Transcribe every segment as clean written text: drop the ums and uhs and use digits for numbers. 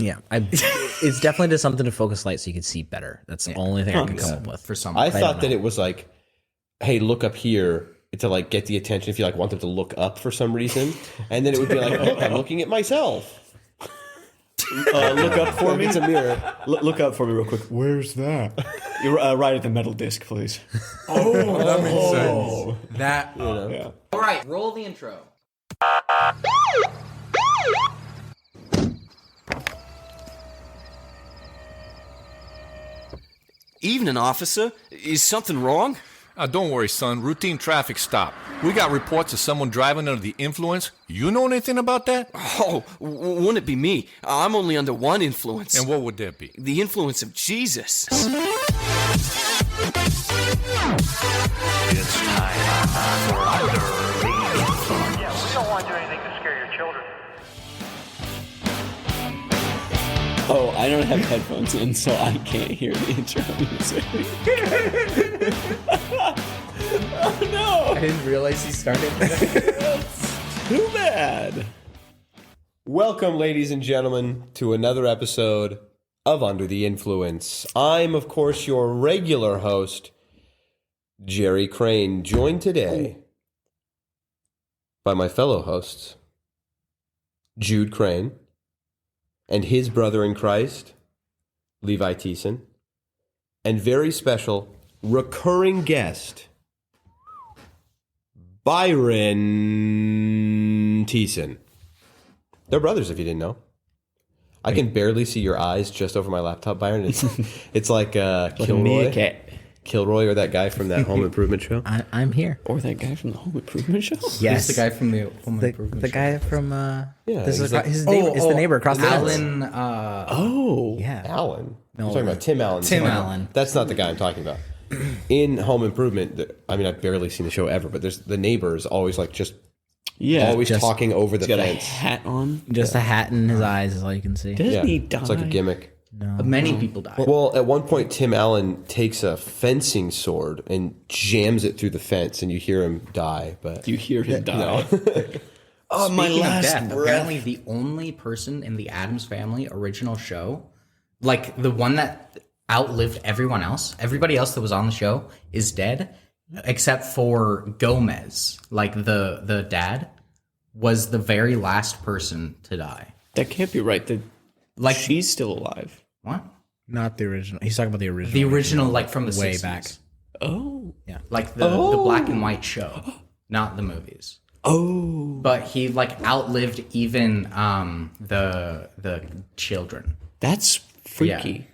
Yeah, it's definitely just something to focus light so you can see better. That's the only thing I can come up with For some. I thought that it was like, hey, look up here to like get the attention if you like want them to look up for some reason, and then it would be like, look, I'm looking at myself. Look up for me. It's a mirror. Look up for me real quick. Where's that? You're right at the metal disc, please. Oh, that makes sense. That. Yeah. All right, roll the intro. Evening, officer. Is something wrong? Don't worry, son. Routine traffic stop. We got reports of someone driving under the influence. You know anything about that? Oh, wouldn't it be me? I'm only under one influence. And what would that be? The influence of Jesus. It's time for Under the Influence. Yeah, we don't want to do anything to scare your children. Oh, I don't have headphones in, so I can't hear the intro music. Oh no! I didn't realize he started. Too bad. Welcome, ladies and gentlemen, to another episode of Under the Influence. I'm, of course, your regular host, Jerry Crane, joined today by my fellow hosts, Jude Crane, and his brother in Christ, Levi Thiessen, and very special recurring guest, Byron Thiessen. They're brothers, if you didn't know. I can barely see your eyes just over my laptop, Byron. It's like Kilroy or that guy from that Home Improvement show. I'm here. Or that guy from the Home Improvement show? Yes, Who's the guy from the Home Improvement the show? guy from this is he's like- his neighbor, is the neighbor across the fence. Alan. Oh. Yeah, Allen. No. I'm talking about Tim Allen. Tim Allen. That's not the guy I'm talking about. In Home Improvement, I've barely seen the show ever, but there's the neighbor is always like just always just- talking over the He's got a fence. hat on. just a hat in his eyes is all you can see. Doesn't he die? It's like a gimmick. Many people died. Well, at one point, Tim Allen takes a fencing sword and jams it through the fence, and you hear him die. But You hear him die. Oh, my last death, breath. apparently the only person in the Addams Family original show, like the one that outlived everyone else, everybody else that was on the show is dead, except for Gomez, like the dad, was the very last person to die. That can't be right. Like She's still alive. what? Not the original. He's talking about the original. The original, like from the way 60s. back. Oh. Like the black and white show, not the movies. Oh. But he like outlived even the children. That's freaky.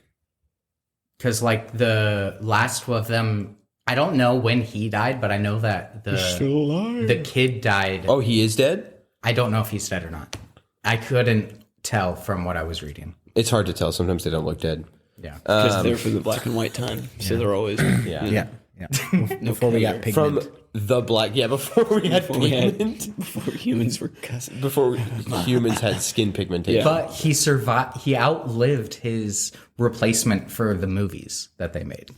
Because like the last of them, I don't know when he died, but I know that Still alive. the kid died. oh, he is dead? I don't know if he's dead or not. I couldn't tell from what I was reading. It's hard to tell. Sometimes they don't look dead. Yeah. Because they're for the black and white time. So they're always. Yeah. Before we got pigment. From the black, before we had pigment. Before humans were cousins. Before humans had skin pigmentation. But he survived. He outlived his replacement for the movies that they made.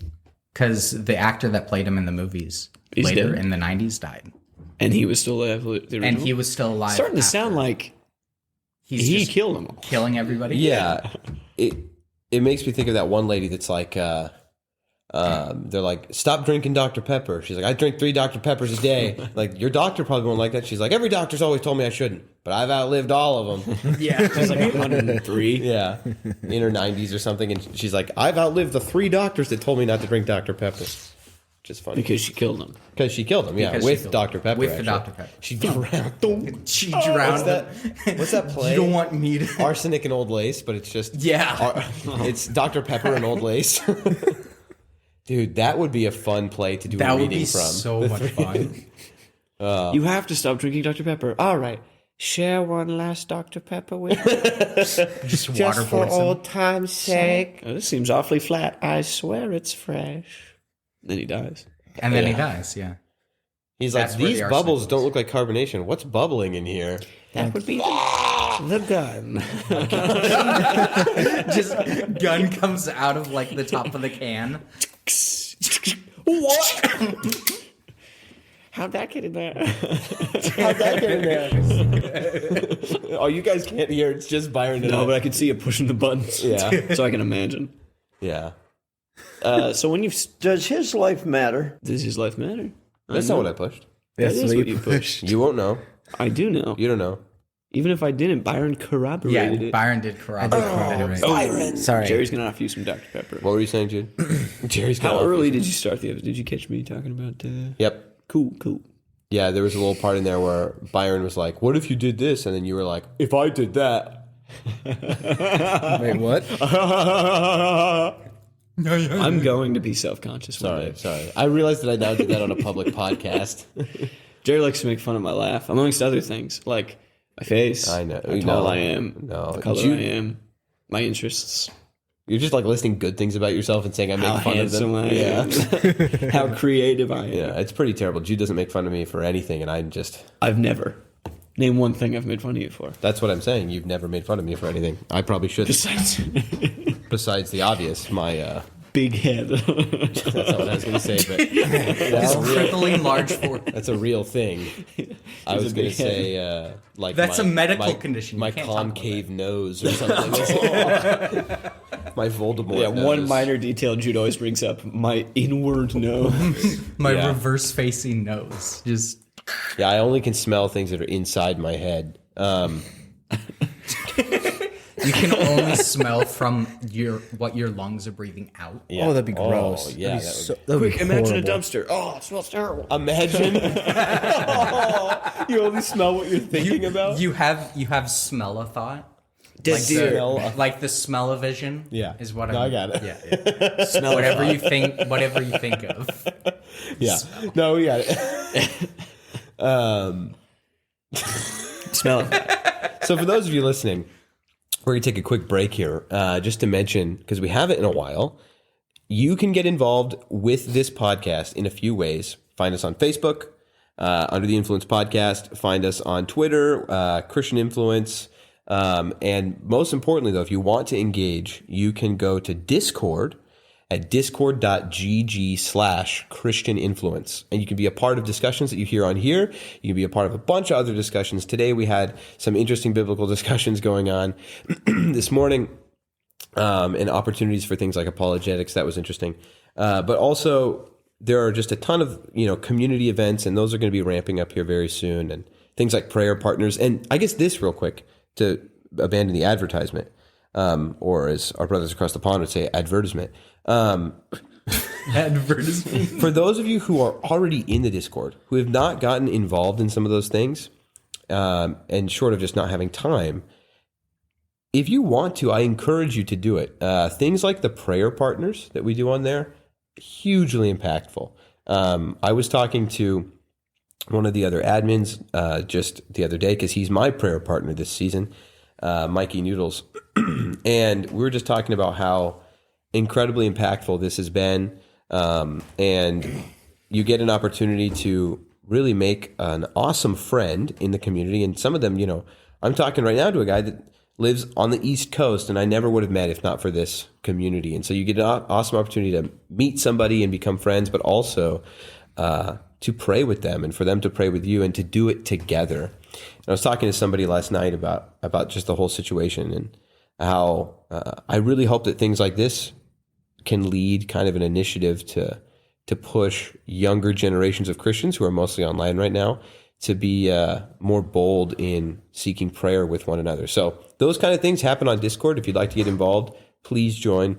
Because the actor that played him in the movies He's later dead? in the 90s died. And he was still alive. The original? And he was still alive. starting to after. sound like He's he just killed them all. killing everybody. Yeah, it makes me think of that one lady that's like, they're like, stop drinking Dr. Pepper. She's like, I drink 3 Dr. Peppers a day. Like, your doctor probably won't like that. She's like, every doctor's always told me I shouldn't, but I've outlived all of them. Yeah. She's like 103. Yeah, in her 90s or something, and she's like, I've outlived the 3 doctors that told me not to drink Dr. Pepper. Which is funny Because she killed him. because she killed him. Yeah, Because she with killed Dr. him. Pepper. With the actually. Dr. Pepper. She drowned. She drowned. What's that play? You don't want me to. Arsenic and Old Lace, but it's just Yeah. it's Dr. Pepper and Old Lace. Dude, that would be a fun play to do That a would reading be from. so much fun. You have to stop drinking Dr. Pepper. All right. Share one last Dr. Pepper with me. Just waterboards him. time's sake. Oh, this seems awfully flat. I swear it's fresh. Then he dies. And then he dies, yeah. He's like, That's where these the bubbles arsenic don't look like carbonation. What's bubbling in here? That would be the gun. Just gun comes out of like the top of the can. What? How'd that get in there? How'd that get in there? Oh, you guys can't hear. It's just Byron and No, I. but I could see it pushing the buttons. Yeah. So I can imagine. Yeah. So when you Does his life matter? does his life matter? That's not what I pushed. That is what you pushed. You won't know. I do know. You don't know. Even if I didn't, Byron corroborated Yeah, it. Byron did corroborate. Byron. Sorry. Jerry's gonna offer you some Dr Pepper. What were you saying, Jude? Jerry's How got off. early did you start the episode? Did you catch me talking about? Yep. Cool. Yeah, there was a little part in there where Byron was like, "What if you did this?" And then you were like, "If I did that." Wait, what? I'm going to be self-conscious. one day. Sorry. I realized that I now did that on a public podcast. Jerry likes to make fun of my laugh, amongst other things, like my face. I know. How tall I am. No. The color Jude- I am. My interests. You're just like listing good things about yourself and saying I make How fun of them. handsome I am. How creative I am. Yeah, it's pretty terrible. Jude doesn't make fun of me for anything, and I'm just. I've never. Name one thing I've made fun of you for. That's what I'm saying. You've never made fun of me for anything. I probably should. Besides Besides the obvious, my. big head. That's not what I was going to say, but His crippling large forehead. that's a real thing. I was going to big say, like. That's my- a medical my- condition. You My can't talk about concave nose or something. My Voldemort Yeah, nose. one minor detail Jude always brings up: my inward nose. My Yeah. reverse facing nose. Just Yeah, I only can smell things that are inside my head. you can only smell from what your lungs are breathing out. Yeah. Oh, that'd be gross. yeah, That'd be that would so, that'd be Quick, imagine horrible. a dumpster. Oh, it smells terrible. Imagine. You only smell what you're thinking about? You have smell a thought. Dead deer. Like the smell-o-vision. Yeah. Is what No, I'm, I got it. Yeah. Smell Whatever you think of. Yeah. No, we got it. Smell it. So for those of you listening, we're going to take a quick break here just to mention, because we haven't in a while, you can get involved with this podcast in a few ways. Find us on Facebook, Under the Influence Podcast. Find us on Twitter, Christian Influence. And most importantly, though, if you want to engage, you can go to Discord at discord.gg/Christian Influence. And you can be a part of discussions that you hear on here. You can be a part of a bunch of other discussions. Today we had some interesting biblical discussions going on this morning, and opportunities for things like apologetics. That was interesting. But also there are just a ton of, community events, and those are going to be ramping up here very soon, and things like prayer partners. And I guess this real quick, to abandon the advertisement, or as our brothers across the pond would say, advertisement. Advertisement. For those of you who are already in the Discord, who have not gotten involved in some of those things, and short of just not having time, if you want to, I encourage you to do it. Things like the prayer partners that we do on there, hugely impactful. I was talking to one of the other admins just the other day, because he's my prayer partner this season, Mikey Noodles. And we were just talking about how incredibly impactful this has been. And you get an opportunity to really make an awesome friend in the community. And some of them, I'm talking right now to a guy that lives on the East Coast, and I never would have met if not for this community. And so you get an awesome opportunity to meet somebody and become friends, but also to pray with them and for them to pray with you and to do it together. And I was talking to somebody last night about just the whole situation, and how I really hope that things like this can lead kind of an initiative to push younger generations of Christians who are mostly online right now to be more bold in seeking prayer with one another. So those kind of things happen on Discord. If you'd like to get involved, please join.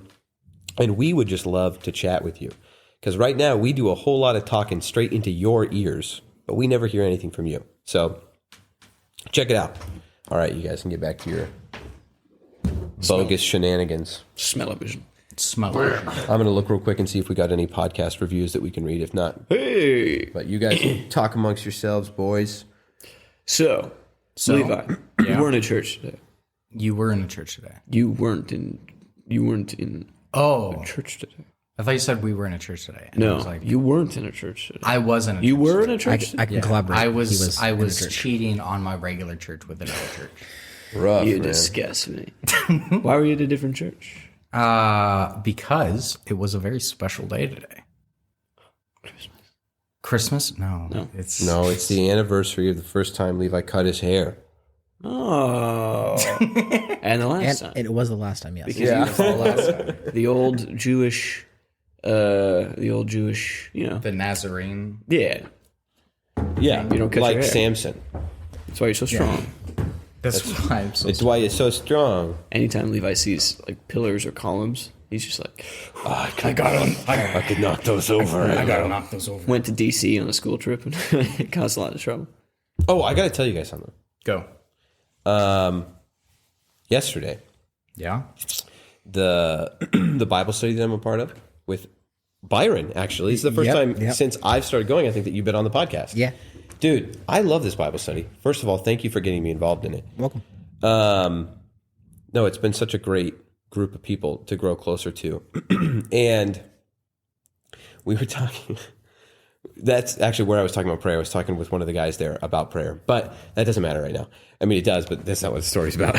And we would just love to chat with you, because right now we do a whole lot of talking straight into your ears, but we never hear anything from you. So check it out. All right, you guys can get back to your bogus shenanigans. Smell-o-vision. Smell it. I'm going to look real quick and see if we got any podcast reviews that we can read. If not, Hey. but you guys talk amongst yourselves, boys. So Levi, you weren't in church today. You were in a church today. You weren't in Oh, church today. I thought you said we were in a church today. And I No, was like, you weren't in a church today. I wasn't. You were in a church today? I can collaborate. I He was in a church. cheating on my regular church with another church. Rough, You man. disgust me. Why were you at a different church? Because it was a very special day today. Christmas? No. It's No, it's the anniversary of the first time Levi cut his hair. Oh. And the last time. And it was the last time, yes. Because you the last time. The old Jewish, the Nazarene. Yeah. Yeah, You don't cut like your hair. Samson. That's why you're so strong. That's why I'm so It's why you're so strong. Anytime Levi sees like pillars or columns, he's just like, I could knock those over. I gotta knock those over. went to DC on a school trip and it caused a lot of trouble. Oh, I got to tell you guys something. Go. Yesterday, Yeah. the Bible study that I'm a part of with Byron, actually. It's the first Yep, time yep. since I've started going, I think, that you've been on the podcast. Yeah. Dude, I love this Bible study. First of all, thank you for getting me involved in it. Welcome. No, it's been such a great group of people to grow closer to. And we were talking, that's actually where I was talking about prayer. I was talking with one of the guys there about prayer, but that doesn't matter right now. I mean, it does, but that's not what the story's about.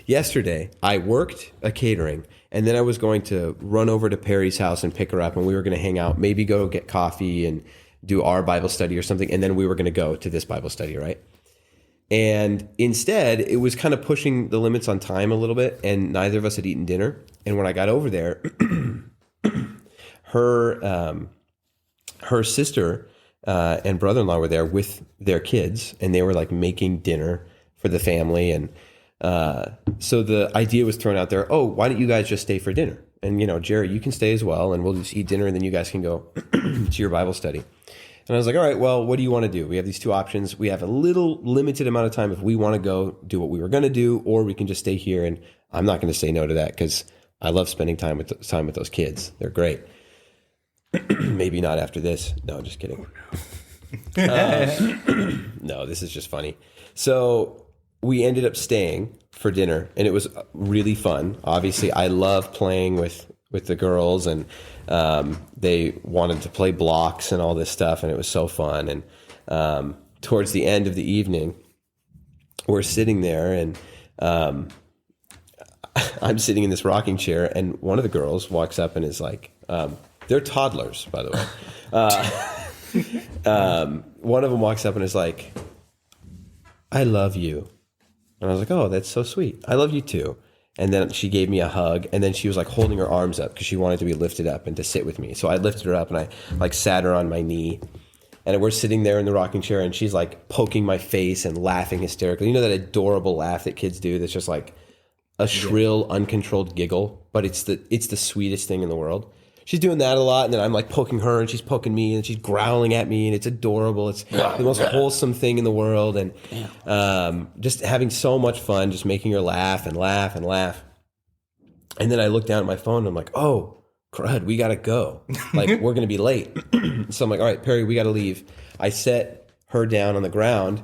Yesterday, I worked a catering, and then I was going to run over to Perry's house and pick her up, and we were going to hang out, maybe go get coffee and do our Bible study or something, and then we were going to go to this Bible study, right? And instead, it was kind of pushing the limits on time a little bit, and neither of us had eaten dinner. And when I got over there, her sister and brother-in-law were there with their kids, and they were like making dinner for the family. And so the idea was thrown out there, oh, why don't you guys just stay for dinner? And, you know, Jerry, you can stay as well, and we'll just eat dinner, and then you guys can go to your Bible study. And I was like, all right, well, what do you want to do? We have these two options. We have a little limited amount of time if we want to go do what we were going to do, or we can just stay here. And I'm not going to say no to that because I love spending time with those kids. They're great. Maybe not after this. No, just kidding. No, this is just funny. So we ended up staying for dinner, and it was really fun. Obviously, I love playing with the girls, and they wanted to play blocks and all this stuff, and it was so fun. And towards the end of the evening, we're sitting there, and I'm sitting in this rocking chair, and one of the girls walks up and is like, they're toddlers, by the way. One of them walks up and is like, I love you. And I was like, oh, that's so sweet. I love you too. And then she gave me a hug, and then she was like holding her arms up because she wanted to be lifted up and to sit with me. So I lifted her up and I like sat her on my knee, and we're sitting there in the rocking chair, and she's like poking my face and laughing hysterically. You know that adorable laugh that kids do that's just like a shrill, uncontrolled giggle, but it's the sweetest thing in the world. She's doing that a lot, and then I'm like poking her, and she's poking me, and she's growling at me, and it's adorable. It's the most wholesome thing in the world, and just having so much fun, just making her laugh and laugh and laugh. And then I look down at my phone, and I'm like, oh, crud, we got to go. Like, we're going to be late. So I'm like, all right, Perry, we got to leave. I set her down on the ground,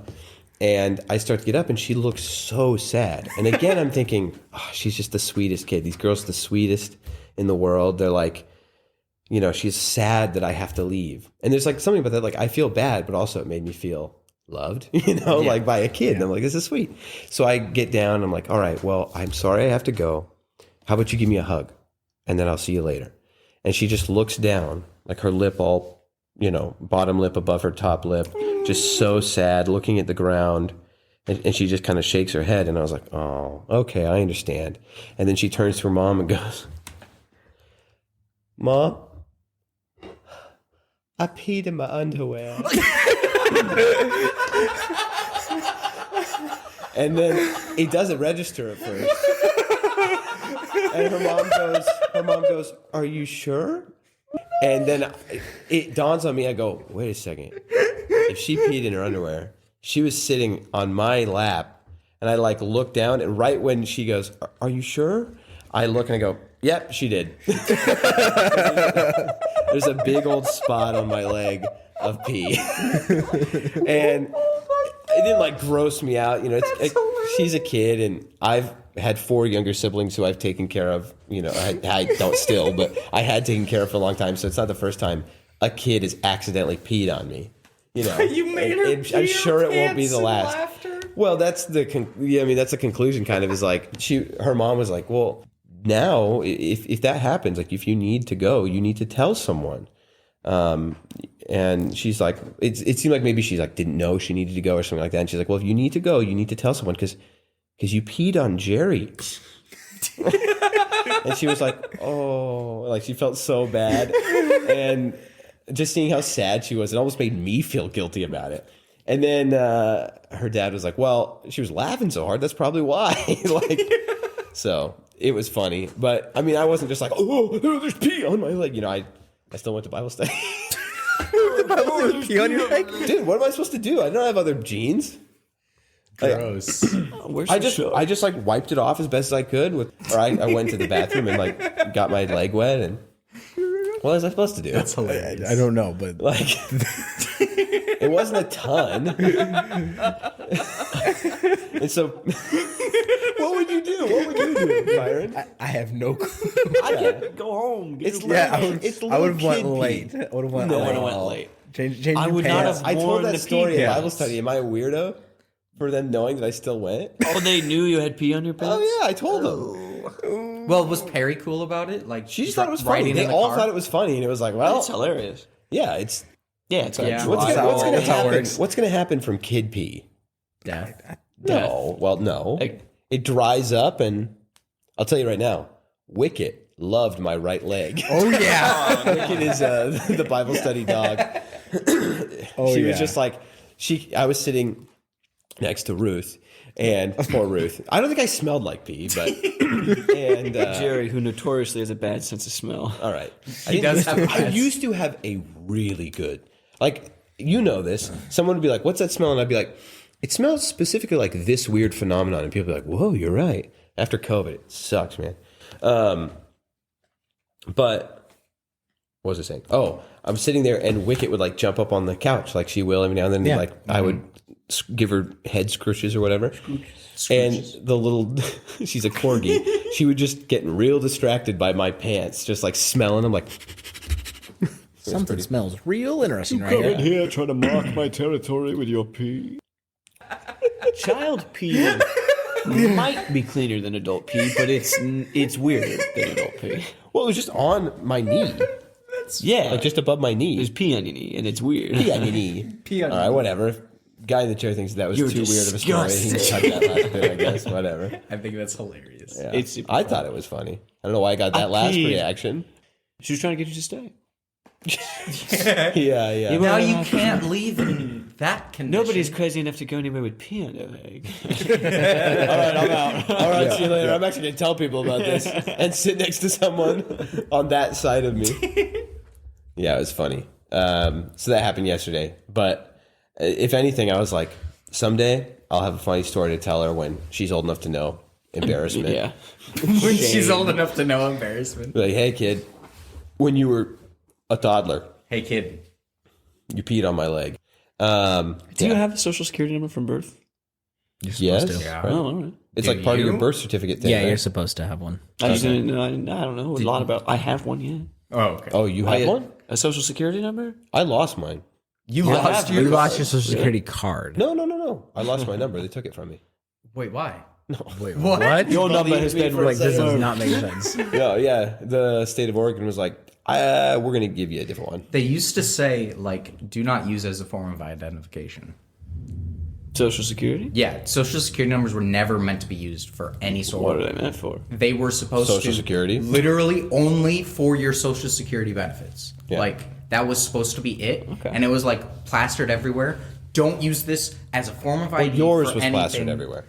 and I start to get up, and she looks so sad. And again, I'm thinking, oh, she's just the sweetest kid. These girls are the sweetest in the world. They're like, you know, she's sad that I have to leave. And there's like something about that, like I feel bad, but also it made me feel loved, you know, like by a kid. And I'm like, this is sweet. So I get down and I'm like, all right, well, I'm sorry I have to go. How about you give me a hug? And then I'll see you later. And she just looks down, like her lip all, you know, bottom lip above her top lip, just so sad, looking at the ground. And she just kind of shakes her head. And I was like, oh, okay, I understand. And then she turns to her mom and goes, Mom, I peed in my underwear. And then it doesn't register at first. And her mom goes, are you sure? And then it dawns on me, I go, wait a second. If she peed in her underwear, she was sitting on my lap, and I like look down, and right when she goes, are you sure? I look and I go, yep, she did. There's a big old spot on my leg of pee. And it didn't like gross me out. You know, she's a kid, and I've had 4 younger siblings who I've taken care of. You know, I don't still, but I had taken care of for a long time. So it's not the first time a kid has accidentally peed on me. You know, You made her pee I'm sure her it won't be pants the in last. laughter? Well, that's the that's the conclusion. Kind of is like her mom was like, well, now if that happens, like if you need to go, you need to tell someone. And And she's like, it seemed like maybe she like didn't know she needed to go or something like that. And she's like, well, if you need to go, you need to tell someone because you peed on Jerry. And she was like, oh, like she felt so bad. And just seeing how sad she was, it almost made me feel guilty about it. And then her dad was like, well, she was laughing so hard. That's probably why. Like, so it was funny. But I mean, I wasn't just like, oh, there's pee on my leg. You know, I still went to Bible study. Pee on your leg? Dude, what am I supposed to do? I don't have other jeans. Gross. Where's I the show? just like wiped it off as best as I could I went to the bathroom and like got my leg wet and what was I supposed to do? That's hilarious. I don't know, but Like it wasn't a ton. And so what would you do? What would you do, Byron? I have no clue. Go home. Get It's a Yeah, little- I would have went kid pee. late. I would have went. I would've went late. Change I your would not pants. have- I told worn that the story pee in pants. Bible study. Am I a weirdo for them knowing that I still went? Oh, they knew you had pee on your pants? Oh yeah, I told them. Well, was Perry cool about it? Like She just thought it was funny. riding They in the all car? thought it was funny, and it was like, well, That's hilarious. yeah, it's Yeah, it's Yeah. what's That's gonna how it happen? works. What's gonna happen from kid pee? Death. No, well, no. Like- It dries up, and I'll tell you right now, Wicket loved my right leg. Oh yeah. Wicket is the Bible study dog. Oh She yeah. was just like I was sitting next to Ruth, and poor Ruth. I don't think I smelled like pee, but and Jerry, who notoriously has a bad sense of smell. all right. He does have I bad- used to have a really good, like, you know this. Someone would be like, what's that smell? And I'd be like, it smells specifically like this weird phenomenon. And people would be like, whoa, you're right. After COVID, it sucks, man. But what was I saying? Oh, I'm sitting there and Wicket would like jump up on the couch like she will every now and then. Yeah. Like I would give her head scrunches or whatever. And the little, she's a corgi. She would just get real distracted by my pants, just like smelling them like. Something smells real interesting right here. here trying to mark my territory with your pee. Child pee might be cleaner than adult pee, but it's weirder than adult pee. Well, it was just on my knee. Yeah, Like just above my knee. there's pee on your knee, and it's weird. Pee on your knee. Pee on All right, whatever. If guy in the chair thinks that was You're too weird of a story, he can cut that last bit, I guess. Whatever. I think that's hilarious. Yeah. It's super I thought it was funny. I don't know why I got that I last peed. reaction. She was trying to get you to stay. Yeah, yeah. Now you can't leave in that condition. Nobody's crazy enough to go anywhere with pee on their leg. All right, I'm out. All right, see you later. I'm actually going to tell people about this and sit next to someone on that side of me. Yeah, it was funny. So that happened yesterday. But if anything, I was like, someday I'll have a funny story to tell her when she's old enough to know embarrassment. Yeah. when she's old enough to know embarrassment. Like, hey, kid, when you were a toddler, Hey, kid. you peed on my leg. Do you have a social security number from birth? Yes. to. Yeah. Oh, all right. It's Do like part of your you? birth certificate thing. Yeah, right? you're supposed to have one. I just didn't know. I don't know a lot about. I have one, yeah. Oh, okay. Oh, you have one? A social security number? I lost mine. You lost You your... lost your social security card. No. I lost my number. They took it from me. Wait, why? Wait, What? Your number has been Like this does reserved. not make sense. Yeah. The state of Oregon was like, we're going to give you a different one. They used to say, like, do not use as a form of identification. Social security? Yeah, social security numbers were never meant to be used for any sort What of... are they meant for? They were supposed to... Social Security? Literally only for your social security benefits. Yeah. Like, that was supposed to be it. Okay. And it was, like, plastered everywhere. Don't use this as a form of ID Yours for was anything. plastered everywhere.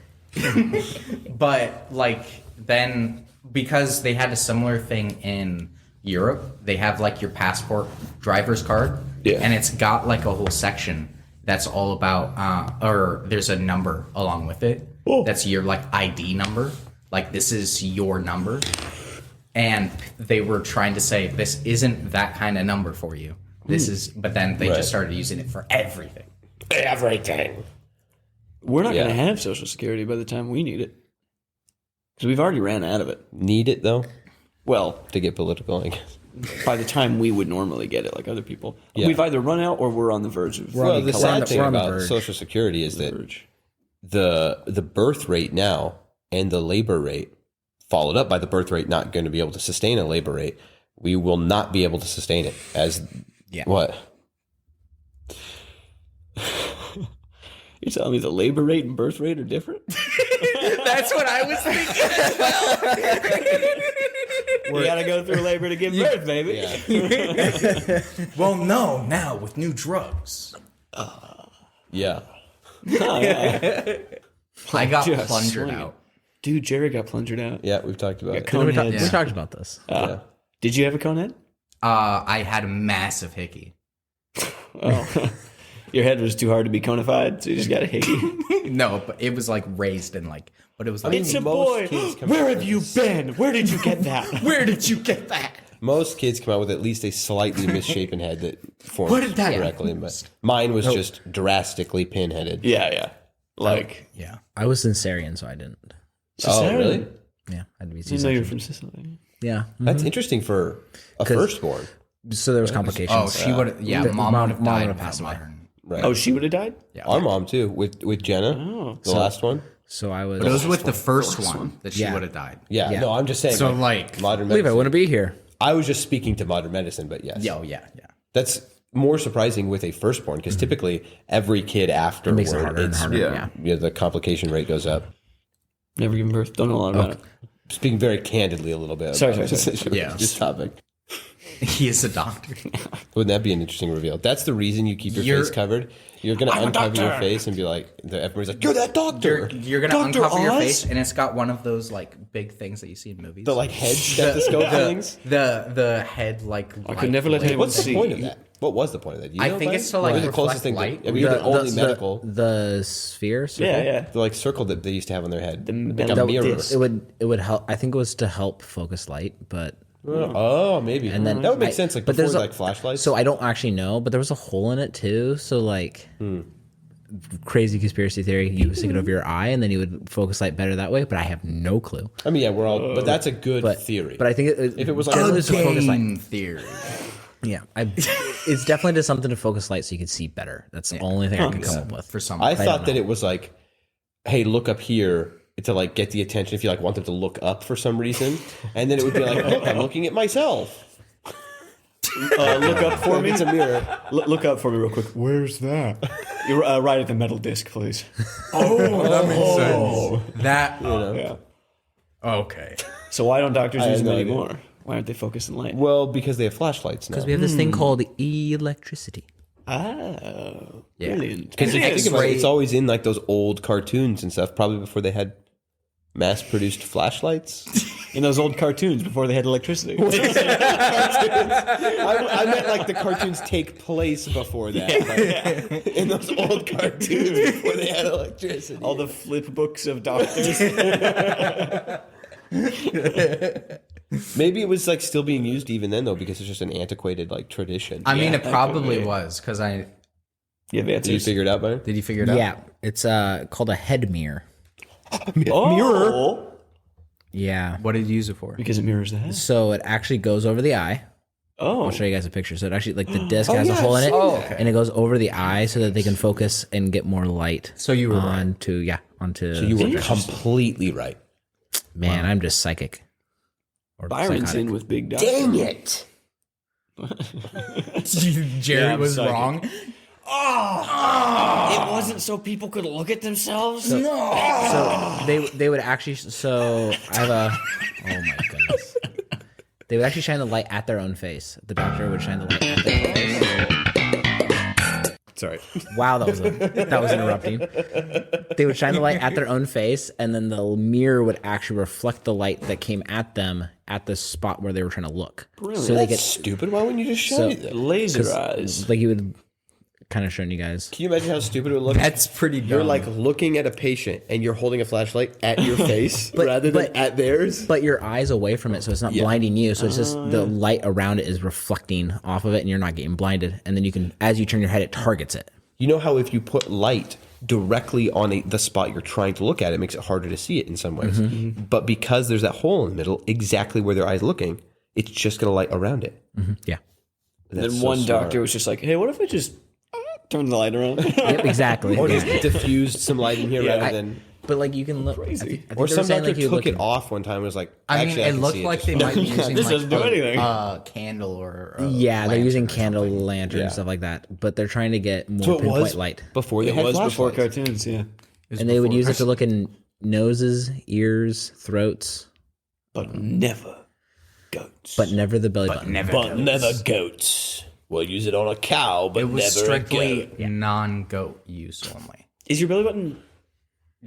But, like, then, because they had a similar thing in Europe, they have, like, your passport driver's card. Yeah. And it's got, like, a whole section that's all about, or there's a number along with it. Oh. That's your, like, ID number. Like, this is your number. And they were trying to say, this isn't that kind of number for you. This is, but then they Right. just started using it for everything. Everything. We're not Yeah. going to have social security by the time we need it. Because we've already ran out of it. Need it, though, Well, to get political, I guess. by the time we would normally get it, like other people. Yeah. We've either run out or we're on the verge of Well, the sad thing we're on the about verge. Social Security is that verge. the birth rate now and the labor rate, followed up by the birth rate not going to be able to sustain a labor rate, we will not be able to sustain it as Yeah. what? You're telling me the labor rate and birth rate are different? That's what I was thinking as well. We gotta go through labor to give birth, baby. Yeah. Well, no, now with new drugs. Yeah. I got Just plungered swinging. out. Dude, Jerry got plungered out. Yeah, we've talked about it. Cone We heads. talked about this. Yeah. Did you have a cone head? I had a massive hickey. Oh. Your head was too hard to be conified, so you just got a hickey. No, but it was like raised and like, but it was like, It's a most boy. kids come Where out have with you this. been? Where did you get that? where did you get that? Most kids come out with at least a slightly misshapen head that forms What did that- correctly. But mine was just drastically pinheaded. Yeah. Like, Yeah. I was Caesarean, so I didn't. Oh, really? Yeah, I had to be I didn't know you were C-section. from Sicily. Yeah. That's interesting for a firstborn. So there was complications. Oh, she would have. Yeah, The- mom would have mom died would've past passed away. modern. Right. Oh, she would have died? Yeah. Our mom, too, with Jenna, the last one. So I was. But it was with the first one that she Yeah. would have died. Yeah, Yeah. no, I'm just saying. So, like- modern I believe I medicine. wouldn't be here. I was just speaking to modern medicine, but yes. Yeah, yeah. That's more surprising with a firstborn because typically every kid afterward, makes it harder and harder, yeah. The complication rate goes up. Never given birth. Don't know a lot about it. Speaking very candidly a little bit. Sorry. about Yeah. this topic. He is a doctor. Wouldn't that be an interesting reveal? That's the reason you keep your You're- face covered. You're going to uncover your face and be like, everybody's like, you're that doctor. You're gonna Dr. uncover your Oz? face, and it's got one of those like big things that you see in movies. The like head stethoscope things. the head like. I could never let anyone What's the see. point of that? What was the point of that? You I know, think Brian? it's to, like, You're the closest thing. reflect light. I mean, you're the only medical. The sphere. circle? Yeah. The like circle that they used to have on their head, like metal a mirror. disc. It would help. I think it was to help focus light, but Oh, maybe. and then that would make I- sense. Like but before, there's a- like flashlights. So I don't actually know, but there was a hole in it too. So like, crazy conspiracy theory. You stick it over your eye, and then you would focus light better that way. But I have no clue. I mean, yeah, we're all. But that's a good theory. But I think if it was like generally it's to focus light. Game theory. Yeah, it's definitely just something to focus light so you can see better. That's the only thing I can come up with. For some, I don't thought that know. it was like, hey, look up here to like get the attention if you like want them to look up for some reason, and then it would be like, look, I'm looking at myself. Look up for me. It's a mirror. Look up for me real quick. Where's that? You're right at the metal disc, please. that makes sense. That Yeah. okay. So why don't doctors use them no idea. anymore? Why aren't they focused in light? Well, because they have flashlights now. Because we have this thing called electricity. Oh, Yeah. brilliant. Because if you think about it, X-ray- it's always in like those old cartoons and stuff. Probably before they had mass-produced flashlights. In those old cartoons before they had electricity. I meant like the cartoons take place before that. Like, in those old cartoons before they had electricity. All the flip books of doctors. Maybe it was like still being used even then though, because it's just an antiquated like tradition. I mean, it that probably could be. was because I You have Did you answers. figure it out, Byron? did you figure it out? Yeah, it's called a head mirror. Mirror. Yeah. What did you use it for? Because it mirrors the head. So it actually goes over the eye. Oh. I'll show you guys a picture. So it actually like the disc has a hole in it, and it goes over the eye so that they can focus and get more light. So you were right. onto So you were completely right. man. I'm just psychic. Or Byron's psychotic. in with big doctor. it! Jerry I'm was psychic. wrong. It wasn't so people could look at themselves? So they would actually. So I have a. Oh my goodness. They would actually shine the light at their own face. The doctor would shine the light at their own face. Sorry. Wow, that was interrupting. They would shine the light at their own face, and then the mirror would actually reflect the light that came at them at the spot where they were trying to look. So they That's get stupid. Why wouldn't you just show it? Laser eyes. like you would kind of showing you guys. Can you imagine how stupid it would look? That's pretty dumb. You're like looking at a patient and you're holding a flashlight at your face rather than but- at theirs. But your eyes away from it, so it's not blinding you. So it's just the light around it is reflecting off of it, and you're not getting blinded. And then you can, as you turn your head, it targets it. You know how if you put light directly on the spot you're trying to look at, it makes it harder to see it in some ways. But because there's that hole in the middle, exactly where their eye's looking, it's just going to light around it. Yeah, Then That's so one smart. doctor was just like, hey, what if I just turn the light around? yep, exactly. Or Yeah. just diffused some light in here Yeah. rather than... But like you can look. Crazy. I think Or they were some saying, doctor you took look it in- off one time and was like, I mean, actually, it can looked see like Just they might be using This like doesn't do anything. a candle or a Yeah, they're using lantern or candle something. lantern Yeah. and stuff like that. But they're trying to get more So it pinpoint was light, before they It had was before flashlights. cartoons, yeah. and they would use it to look in noses, ears, throats, But never goats. but never the belly button. But never goats. We'll use it on a cow, but It was never strictly a goat. non-goat use only. Is your belly button...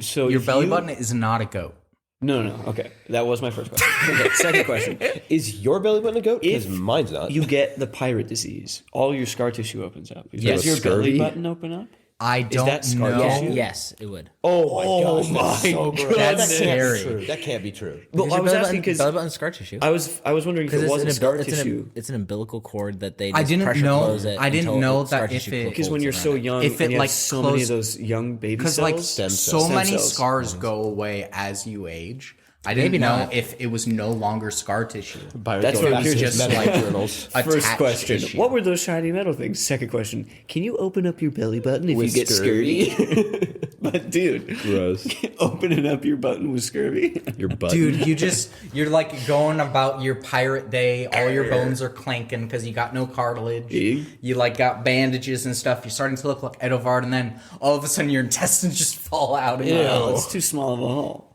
So Your if belly you- button is not a goat. No. Okay, that was my first question. Okay, second question. Is your belly button a goat? Because If mine's not. You get the pirate disease. All your scar tissue opens up. Yes. Does your belly Scurvy? button open up? I don't that scar know. tissue? Yes, it would. oh my gosh, that's so gross. That's That can't scary. be true. That can't be true. Well, I was asking because belly button scar tissue. I was wondering if it wasn't scar tissue. It's an umbilical cord that they. I Just didn't pressure know- close it I didn't until know scar that if tissue it- Because when folds you're around so it. young, If it, and you have like, so many of close- those young baby Because cells. like Stem so cells. many Stem cells. scars go away as you age. I didn't Maybe know not. if it was no longer scar tissue. That's what I'm curious. Just medical like journals. First attached question: tissue. what were those shiny metal things? Second question: can you open up your belly button if With you get scurvy? But dude, Gross. opening up your button with scurvy. Your butt. Dude, you're like going about your pirate day. All your bones are clanking because you got no cartilage. You like got bandages and stuff. You're starting to look like Edovard, and then all of a sudden your intestines just fall out. And Oh, it's too small of a hole.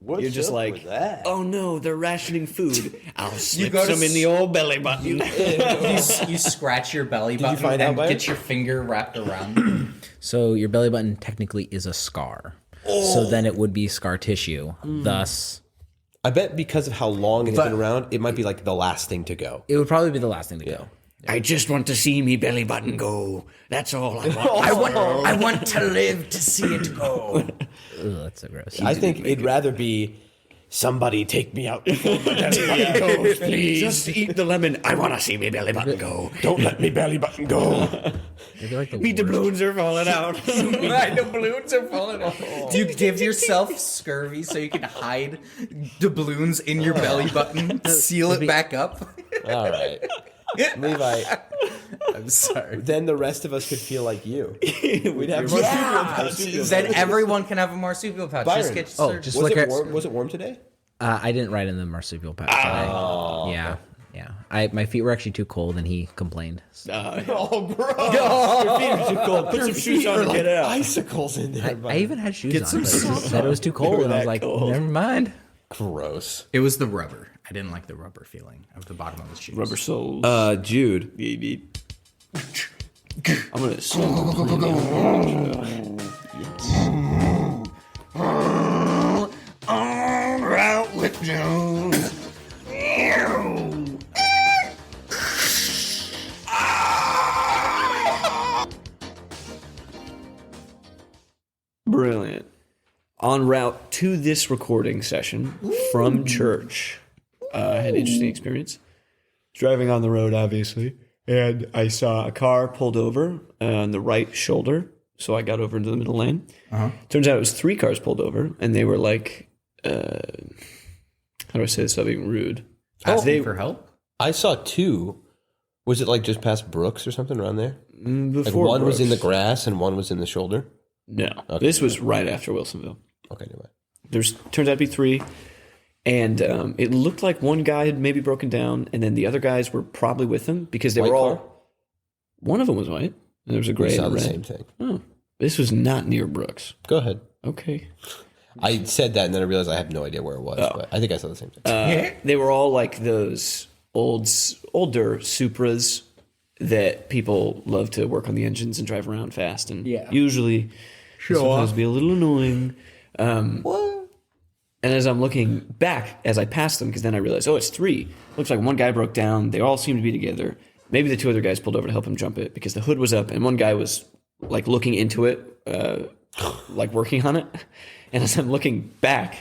You're just like, oh no, they're rationing food. I'll slip go to some in the old belly button. you scratch your belly button find out and by get it? your finger wrapped around. So your belly button technically is a scar. So then it would be scar tissue. Thus, I bet because of how long it's been around, it might be like the last thing to go. it would probably be the last thing to go. I just want to see me belly button go. That's all I want. I want to live to see it go. Ugh, that's so gross. I think it'd rather be somebody take me out before my belly button goes, please. Just eat the lemon. I want to see me belly button go. Don't let me belly button go. Maybe like the Meet the worst. balloons are falling out. The balloons are falling off. Do you give yourself scurvy so you can hide the balloons in your belly button, seal it back up? All right. Levi, I'm sorry. then the rest of us could feel like you. We'd have marsupial pouches. Then everyone can have a marsupial pouch. Byron. Just get Oh, surgery. just Was look it at. warm? Was it warm today? I didn't ride in the marsupial pouch. Yeah. My feet were actually too cold, and he complained. Oh, bro. Your feet are too cold. Put some shoes on and get out. Icicles in there. I even had shoes on, but he just said it was too cold, and I was that like, cold. never mind. Gross. It was the rubber. I didn't like the rubber feeling of the bottom of the shoes. Rubber soles. Jude. I'm gonna smoke. Out with Jones. Brilliant. En route to this recording session from church, I had an interesting experience. Driving on the road, obviously, and I saw a car pulled over on the right shoulder, so I got over into the middle lane. Turns out it was 3 cars pulled over, and they were like, how do I say this without being rude? Asking for help? I saw 2. Was it like just past Brooks or something around there? Like Before one was in the Brooks. grass and one was in the shoulder? No, this was right after Wilsonville. Okay, never mind. There's turns out to be 3, and it looked like one guy had maybe broken down, and then the other guys were probably with him because they White were all. car? One of them was white, and there was a gray We saw and a the red. same thing. Oh, this was not near Brooks. Go ahead. Okay, I said that and then I realized I have no idea where it was, but I think I saw the same thing. they were all like those older Supras that people love to work on the engines and drive around fast, and usually sometimes be a little annoying. And as I'm looking back, as I passed them, because then I realized, oh, it's 3. Looks like one guy broke down. They all seem to be together. Maybe the 2 other guys pulled over to help him jump it because the hood was up, and one guy was like looking into it, like working on it. And as I'm looking back,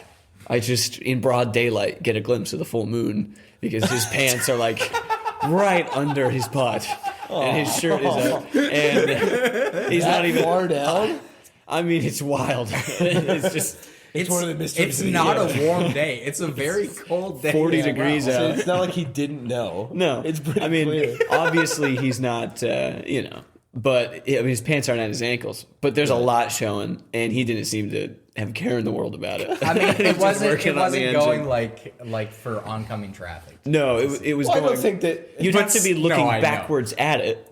I just, in broad daylight, get a glimpse of the full moon because his pants are like right under his butt, and his shirt is up, and he's not even far down? I mean, it's wild. It's just. It's one of the mysteries. It's not a warm day. It's a very cold day. 40 degrees So out. it's not like he didn't know. No, It's pretty I mean, clear. obviously he's not. But I mean, his pants aren't at his ankles. But there's a lot showing, and he didn't seem to have a care in the world about it. I mean, it wasn't working on the going engine. like for oncoming traffic. No, it was Well, I going. don't think that. You'd have to be looking I know. backwards at it.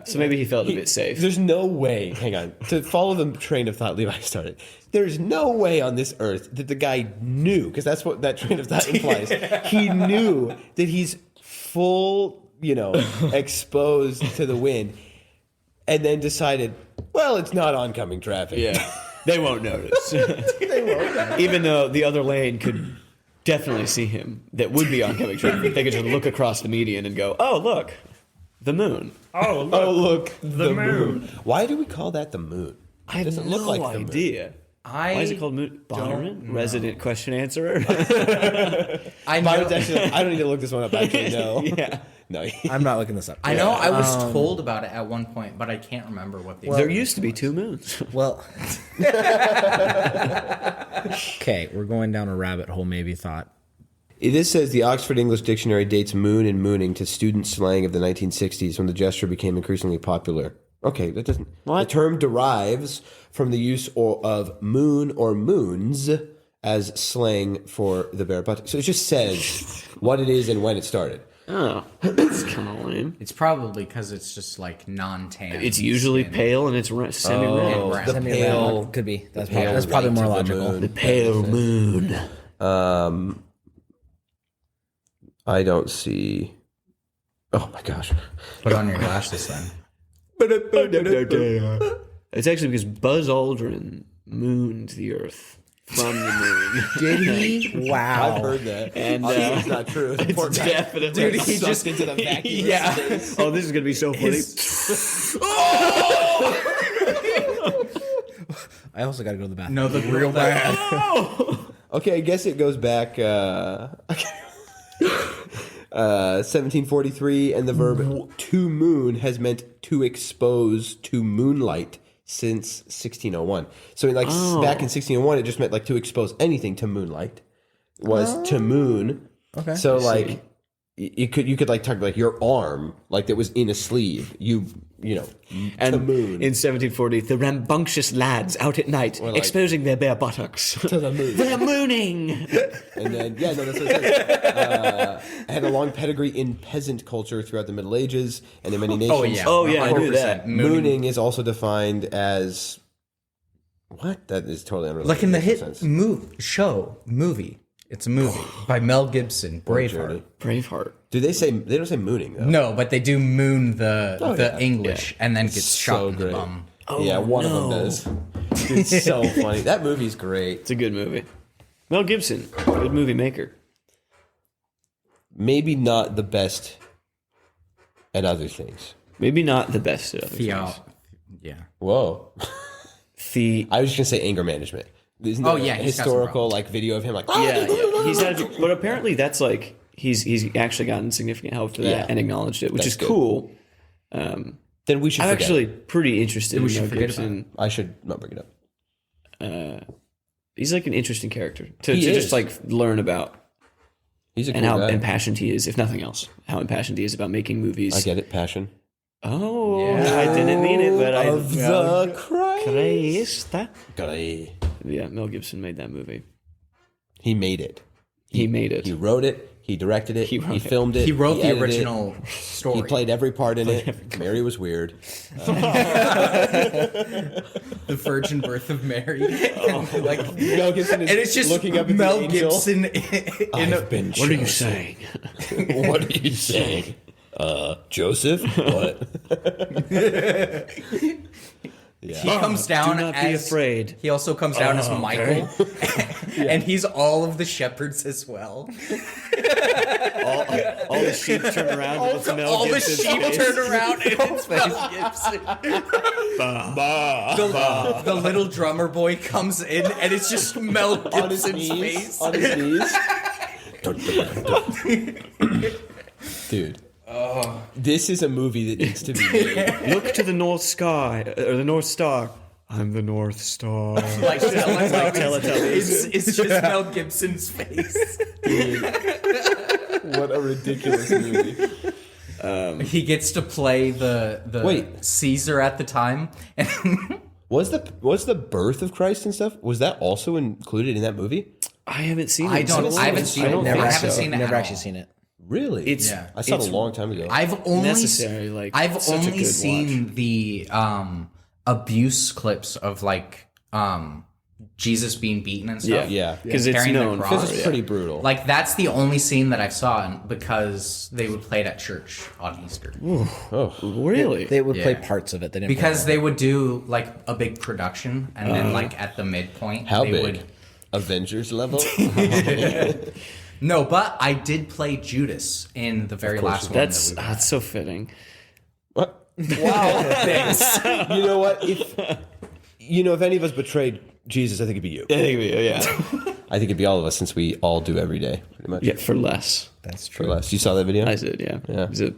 So maybe he felt a bit safe. There's no way. Hang on. To follow the train of thought Levi started, there's no way on this earth that the guy knew, because that's what that train of thought implies. He knew that he's full, exposed to the wind, and then decided, well, it's not oncoming traffic. Yeah, they won't notice. Even though the other lane could definitely see him, that would be oncoming traffic. They could just look across the median and go, "Oh, look, the moon." Oh, look, the moon. Why do we call that the moon? I have Doesn't no look like the moon. idea. Why is it called moon? Bonnerman? Resident question answerer. I Byron's know. actually, I don't need to look this one up. Actually, no. Yeah. No. I'm not looking this up. I know. I was told about it at one point, but I can't remember what the. There used to be two moons. Well, okay, we're going down a rabbit hole. Maybe thought. This says the Oxford English Dictionary dates moon and mooning to student slang of the 1960s when the gesture became increasingly popular. Okay, that doesn't. What? The term derives from the use of moon or moons as slang for the bare butt. So it just says what it is and when it started. Oh, that's kind of lame. It's probably because it's just like non-tan. It's usually skin. pale and it's semi-red. And brown. the Semi-round could be. That's probably more white of the logical. moon. The pale moon. I don't see. Oh my gosh. Put on your glasses then. It's actually because Buzz Aldrin mooned the Earth from the moon. Did he? Wow. I've heard that. And Obviously it's not true. it's definitely Dude, he just into the vacuum. Yeah. Oh, this is gonna be so funny. I also got to go to the bathroom. No, the real bad. Okay, I guess it goes back 1743, and the verb to moon has meant to expose to moonlight since 1601. So back in 1601, it just meant like to expose anything to moonlight was to moon. Okay. So like you could like talk like your arm like that was in a sleeve. And to moon. in 1740, the rambunctious lads out at night, like- exposing their bare buttocks. to the moon. They're mooning. And then, that's what it says. Had a long pedigree in peasant culture throughout the Middle Ages and in many nations. Oh yeah. Oh, yeah, I knew 100%. that. Mooning is also defined as what? That is totally unrelated. Like in the hit Sense. movie. It's a movie by Mel Gibson, Braveheart. Braveheart. Do they say they don't say mooning though? No, but they do moon the yeah. English and then gets shot So in the great. bum. Yeah, one of them does. Dude, it's so funny. That movie's great. It's a good movie. Mel Gibson, good movie maker. Maybe not the best at other things. Maybe not the best at other Yeah. things. Yeah. Whoa. I was just gonna say anger management. Isn't there yeah, a he's got some historical like video of him like Yeah. He's had, but apparently that's like he's actually gotten significant help for that Yeah. and acknowledged it, which That's is good. cool. Then we should I'm forget. actually pretty interested in Mel Gibson. I should not bring it up. He's like an interesting character to He just is. like learn about He's a cool and how guy. impassioned he is, if nothing else, how impassioned he is about making movies. I get it, passion. Oh, I didn't mean it, but Of the Christ. Guy. Yeah, Mel Gibson made that movie. He made it. He made it. He wrote it. He directed it. He wrote it. filmed it. He wrote the edited it. original story. He played every part in it. Mary was weird. The Virgin Birth of Mary. Like Mel Gibson is and it's just looking up at Mel the angel. Gibson in a been What are you saying? What are you saying? Joseph? What? He comes down Do not be as afraid. He also comes down as Michael, and he's all of the shepherds as well. All the sheep turn around and it's Mel All the Gibson's sheep face. turn around and it's Mel Gibson. The little drummer boy comes in and it's just Mel On his Gibson's knees. face. On his knees. Dude. This is a movie that needs to be made. Look to the North Sky, or the North Star. I'm the North Star. Like Teletubbies. it's just Mel Gibson's face. What a ridiculous movie. He gets to play the Wait. Caesar at the time. Was the birth of Christ and stuff? Was that also included in that movie? I haven't seen it. I haven't seen it. Never I actually- haven't seen it. Never at actually all. seen it. Really? It's I saw it a long time ago. I've only necessary, like, I've such a only good seen the abuse clips of like Jesus being beaten and stuff. Yeah. because it's Carrying the known cross. Because it's for pretty brutal. Like that's the only scene that I saw because they would play it at church on Easter. Really. They would play Yeah. parts of it. They didn't Because play they would do like a big production and then like at the midpoint How they big? would Avengers level? No, but I did play Judas in the very last one. That's that we that's so fitting. What? You know what? If any of us betrayed Jesus, I think it'd be you. Yeah, I think it'd be all of us since we all do every day, pretty much. yeah, for less. That's For true. less. You saw that video? I did, yeah. It's a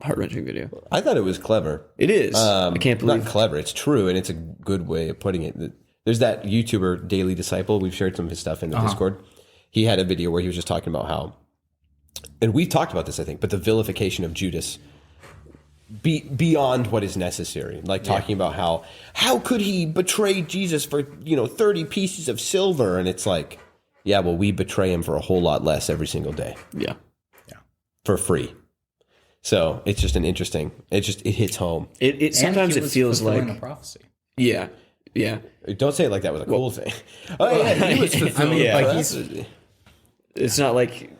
heart-wrenching video. I thought it was clever. It is. I can't believe. Not clever. It's true, and it's a good way of putting it. There's that YouTuber, Daily Disciple. We've shared some of his stuff in the Discord. He had a video where he was just talking about how, and we've talked about this, I think, but the vilification of Judas beyond what is necessary. Like talking about how could he betray Jesus for 30 pieces of silver? And it's like, yeah, well, we betray him for a whole lot less every single day Yeah. for free. So it's just it hits home. It sometimes it feels like a prophecy. yeah. Don't say it like that was a cool thing. Oh yeah, he was fulfilling yeah. prophecy. It's not like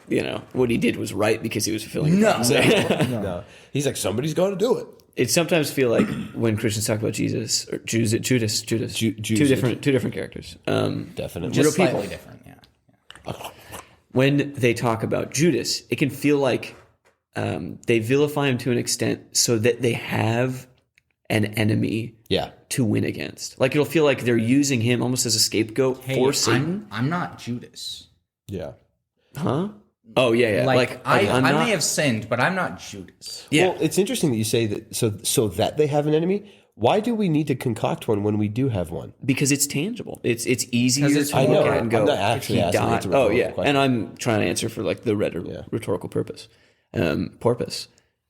what he did was right because he was fulfilling. No. No, he's like, somebody's got to do it. It sometimes feel like when Christians talk about Jesus or Judas, two different characters. Definitely. Just Real people. slightly different, yeah. When they talk about Judas, it can feel like they vilify him to an extent so that they have an enemy Yeah. to win against. Like it'll feel like they're using him almost as a scapegoat for Satan. I'm not Judas. Yeah. Huh? Oh yeah. Like I'm I not- may have sinned, but I'm not Judas. Yeah. Well, it's interesting that you say that. So that they have an enemy. Why do we need to concoct one when we do have one? Because it's tangible. It's easier it's to I look know. at and go. I'm not actually he asking. died. It's a Oh rhetorical yeah, question. and I'm trying to answer for like the rhetorical purpose, porpoise.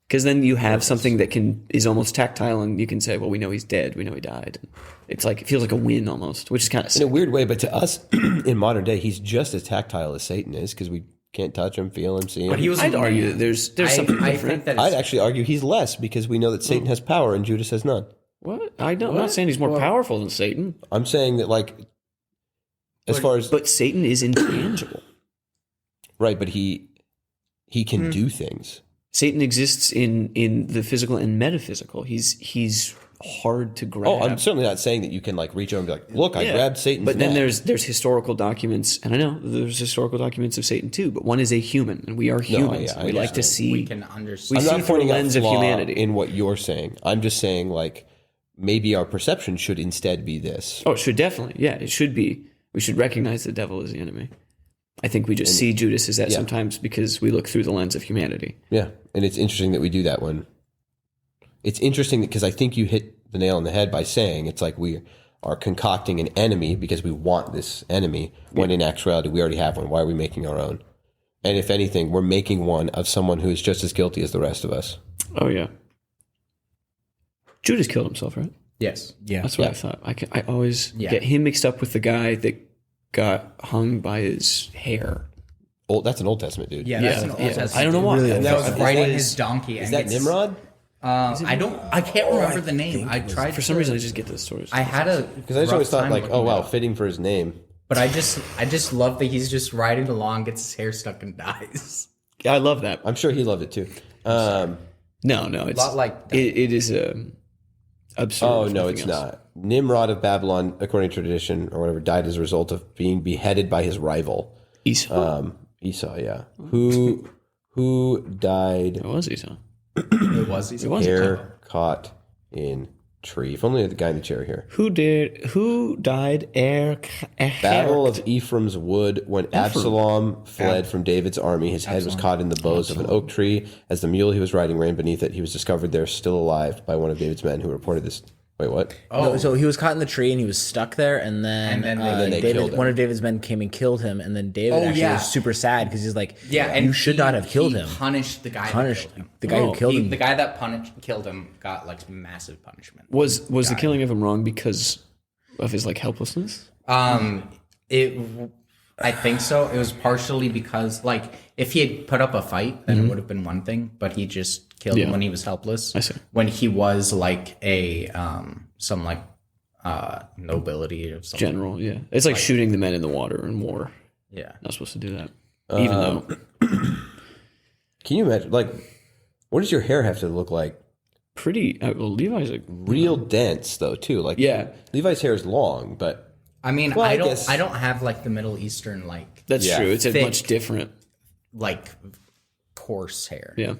Because then you have something that is almost tactile, and you can say, "Well, we know he's dead. We know he died." It's like it feels like a win almost, which is kind of In a weird way, but to us in modern day, he's just as tactile as Satan is because we can't touch him, feel him, see him. But he was. I'd argue that there's something I different. think that I'd it's, actually argue he's less because we know that Satan has power and Judas has none. What? I'm not saying he's more powerful than Satan, I'm saying that, like, as far as but Satan is intangible. right, but he can do things. Satan exists in the physical and metaphysical. He's hard to grab. Oh, I'm certainly not saying that you can like reach over and be like, look, I grabbed Satan's But then neck. there's historical documents, and I know there's historical documents of Satan too. But one is a human, and we are humans. yeah, I we like to understand. see. we can understand. We see I'm not through a pointing out lens of flaw humanity. in what you're saying. I'm just saying, like, maybe our perception should instead be this. Oh, it should definitely. Yeah, it should be. We should recognize the devil as the enemy. I think we just see Judas as that sometimes because we look through the lens of humanity. Yeah, and it's interesting that we do that one. It's interesting because I think you hit the nail on the head by saying it's like we are concocting an enemy because we want this enemy, when in actuality we already have one. Why are we making our own? And if anything, we're making one of someone who is just as guilty as the rest of us. Oh yeah. Judas killed himself, right? Yes. Yeah. That's what I thought. I always get him mixed up with the guy that got hung by his hair. That's an Old Testament dude. Yeah, that's an Old Testament. I don't know why. Really That was Is riding that- his donkey. Is that Nimrod? I can't remember the name. I tried For some reason, I just get those stories. I had a Because I just always thought like, oh wow, fitting for his name. But I just love that he's just riding along, gets his hair stuck, and dies. I love that. I'm sure he loved it too. No, it's lot like that. it is absurd. Oh if no, nothing it's else. not. Nimrod of Babylon, according to tradition or whatever, died as a result of being beheaded by his rival Esau. Esau. Yeah, who died It was Esau. It was. It was hair caught in tree. If only the guy in the chair here. Who died? Battle of Ephraim's wood. When Absalom fled from David's army, his head was caught in the boughs of an oak tree. As the mule he was riding ran beneath it, he was discovered there still alive by one of David's men who reported this Wait, what? No, so he was caught in the tree and he was stuck there, and then, they killed him. one of David's men came and killed him, and then David was super sad because he's like, and you should not have killed him. Punished the guy. Who killed him. The guy who killed him. The guy that killed him got like massive punishment. Was the killing of him wrong because of his like helplessness? I think so. It was partially because like if he had put up a fight, then it would have been one thing, but he just killed him when he was helpless. I see. When he was like a some like nobility or something. General, yeah. It's like shooting the men in the water in war. Yeah. Not supposed to do that. Even though. Can you imagine? Like, what does your hair have to look like? Pretty. Well, Levi's like. Real dense, though, too. Like, Yeah. Levi's hair is long, but. I mean, Well, I I guess- don't have like the Middle Eastern like That's Yeah. true. It's a Thick. much different. like coarse hair. Yeah.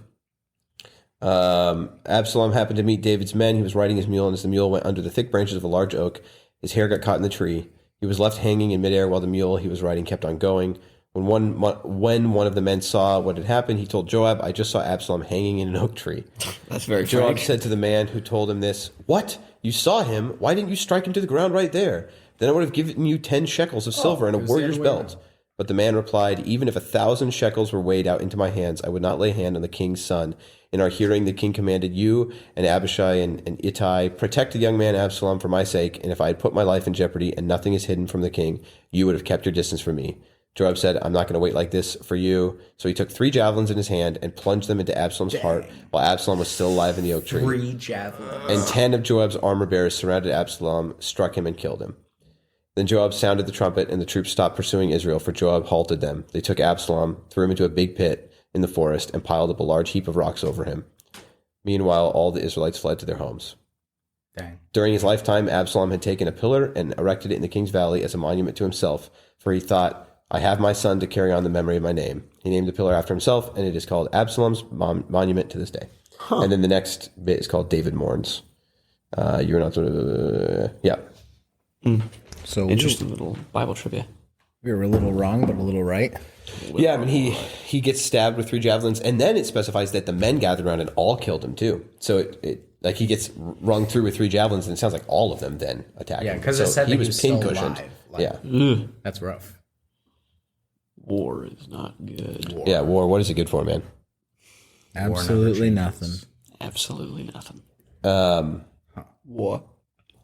Absalom happened to meet David's men. He was riding his mule, and as the mule went under the thick branches of a large oak, his hair got caught in the tree. He was left hanging in midair while the mule he was riding kept on going. When one of the men saw what had happened, he told Joab, "I just saw Absalom hanging in an oak tree." That's very Joab frank. said to the man who told him this, "What? You saw him? Why didn't you strike him to the ground right there? Then I would have given you 10 shekels of silver and a warrior's belt." But the man replied, "Even if 1,000 shekels were weighed out into my hands, I would not lay hand on the king's son." In our hearing, the king commanded you and Abishai and Ittai, "Protect the young man Absalom for my sake, and if I had put my life in jeopardy and nothing is hidden from the king, you would have kept your distance from me." Joab said, "I'm not going to wait like this for you." So he took 3 javelins in his hand and plunged them into Absalom's heart while Absalom was still alive in the oak tree. 3 javelins. And 10 of Joab's armor bearers surrounded Absalom, struck him, and killed him. Then Joab sounded the trumpet, and the troops stopped pursuing Israel, for Joab halted them. They took Absalom, threw him into a big pit in the forest, and piled up a large heap of rocks over him. Meanwhile, all the Israelites fled to their homes. Dang. During his lifetime, Absalom had taken a pillar and erected it in the king's valley as a monument to himself, for he thought, "I have my son to carry on the memory of my name." He named the pillar after himself, and it is called Absalom's monument to this day. And then the next bit is called David Mourns. You're not... yeah. So Interesting little Bible trivia. we were a little wrong, but a little right. Yeah, I mean, he gets stabbed with 3 javelins, and then it specifies that the men gathered around and all killed him too. So it like he gets rung through with 3 javelins, and it sounds like all of them then attack Yeah, him. because So it said that he was still pincushioned. alive. Like, Yeah, That's rough. War is not good. yeah. War. What is it good for, man? Absolutely nothing. Absolutely nothing. War.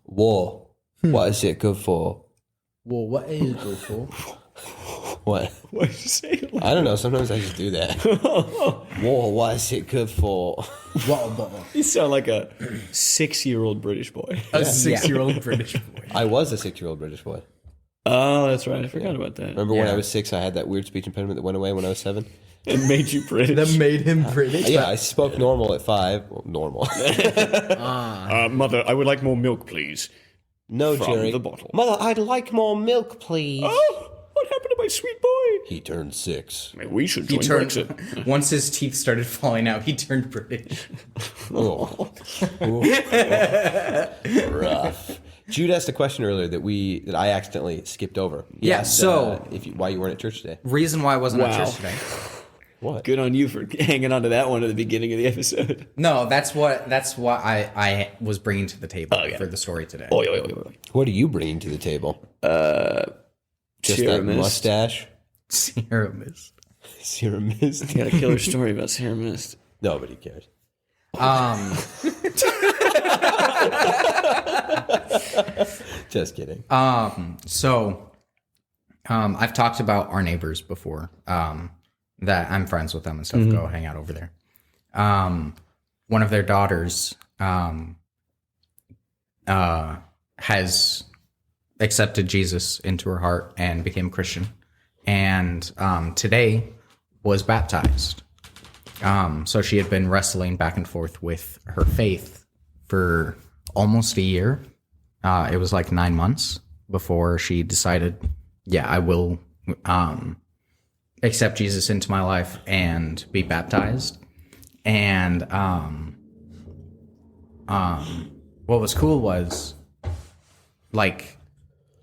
War. What is it good for? Well, what is it good for? What? What did you say? I don't know. Sometimes I just do that. War. What is it good for? You sound like a 6-year-old British boy. A 6-year-old British boy. I was a 6-year-old British boy. Oh, that's right. I forgot about that. Remember when I was 6, I had that weird speech impediment that went away when I was 7? It made you British. That made him British. Yeah, I spoke normal at 5. Well, normal. Mother, I would like more milk, please. No, From Jerry. the bottle. Mother, I'd like more milk, please. Oh, what happened to my sweet boy? He turned 6. Maybe we should He join turned Brexit. once his teeth started falling out. He turned British. Oh. Rough. Jude asked a question earlier that I accidentally skipped over. He Yeah, asked, so- why you weren't at church today. Reason why I wasn't at Wow. church today. What? Good on you for hanging on to that one at the beginning of the episode. No, that's what I was bringing to the table Okay. for the story today. Oi. What are you bringing to the table? Just Sierra that Mist. mustache? Sierra Mist. Sierra Mist? Got a killer story about Sierra Mist. Nobody cares. Just kidding. So, I've talked about our neighbors before. That I'm friends with them and stuff. Go hang out over there. One of their daughters has accepted Jesus into her heart and became Christian, and today was baptized. So she had been wrestling back and forth with her faith for almost a year. It was like 9 months before she decided, yeah, I will accept Jesus into my life and be baptized. And what was cool was, like,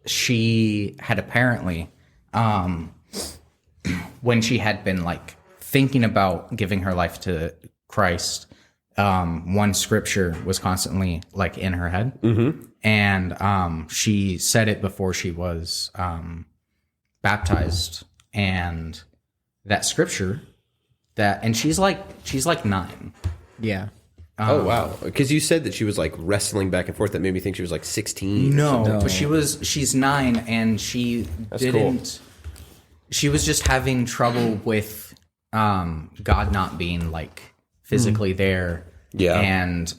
she had apparently, when she had been like thinking about giving her life to Christ, one scripture was constantly like in her head, and she said it before she was baptized, and that scripture and she's like 9. Yeah. Oh wow! Because you said that she was like wrestling back and forth. That made me think she was like 16. No, but she's 9, and she didn't. Cool. She was just having trouble with God not being like physically there. Yeah, and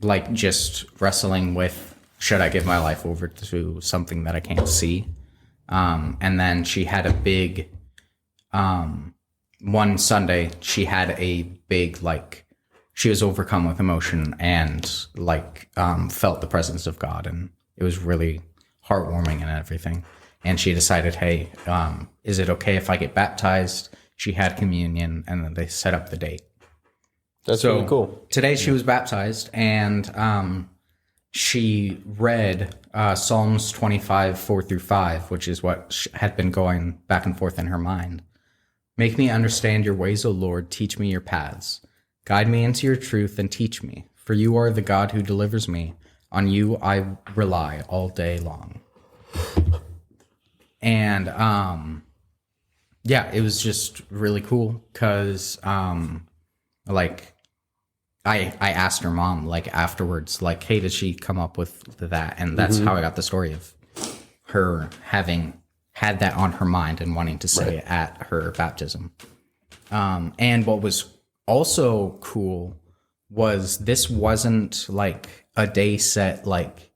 like just wrestling with, should I give my life over to something that I can't see? And then she had a big one Sunday. She had a big like. She was overcome with emotion and like felt the presence of God, and it was really heartwarming and everything. And she decided, hey, is it okay if I get baptized? She had communion, and then they set up the date. That's really cool. Today she was baptized, and she read Psalms 25, 4-5, which is what had been going back and forth in her mind. Make me understand your ways, O Lord. Teach me your paths. Guide me into your truth and teach me, for you are the God who delivers me. On you I rely all day long. And yeah, it was just really cool because like I asked her mom like afterwards, like, hey, did she come up with that? And that's how I got the story of her having had that on her mind and wanting to say it at her baptism. And what was also cool was this wasn't like a day set like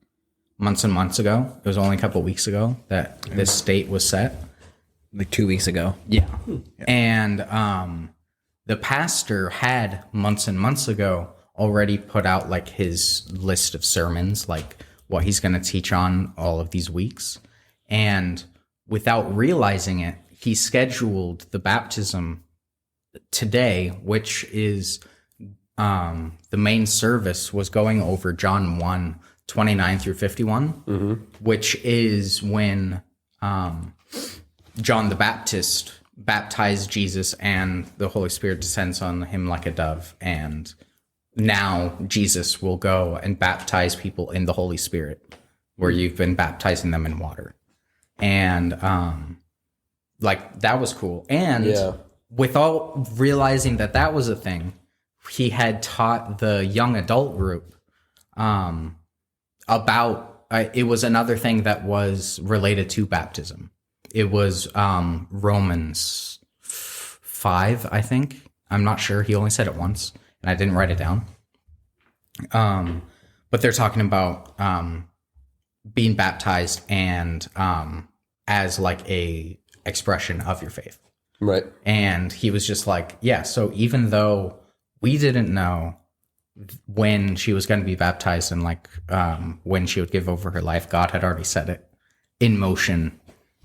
months and months ago. It was only a couple of weeks ago that this date was set. Like 2 weeks ago. Yeah. And the pastor had months and months ago already put out like his list of sermons, like what he's going to teach on all of these weeks. And without realizing it, he scheduled the baptism today, which is the main service was going over John 1, 29 through 51, which is when John the Baptist baptized Jesus and the Holy Spirit descends on him like a dove. And now Jesus will go and baptize people in the Holy Spirit, where you've been baptizing them in water. And like that was cool. And without realizing that that was a thing, he had taught the young adult group about it was another thing that was related to baptism. It was Romans 5, I think. I'm not sure. He only said it once, and I didn't write it down. But they're talking about being baptized and as like a expression of your faith. Right. And he was just like, yeah, so even though we didn't know when she was going to be baptized and like when she would give over her life, God had already set it in motion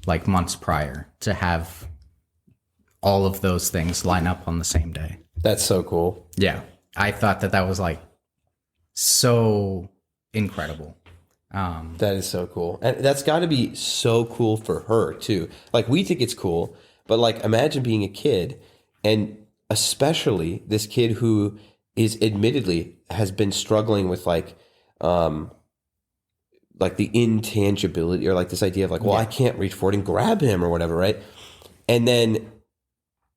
like months prior to have all of those things line up on the same day. That's so cool. Yeah. I thought that was like so incredible. That is so cool. And that's got to be so cool for her too. Like we think it's cool, but like imagine being a kid, and especially this kid who is admittedly has been struggling with like the intangibility or like this idea of like, well, I can't reach forward and grab him or whatever, right? And then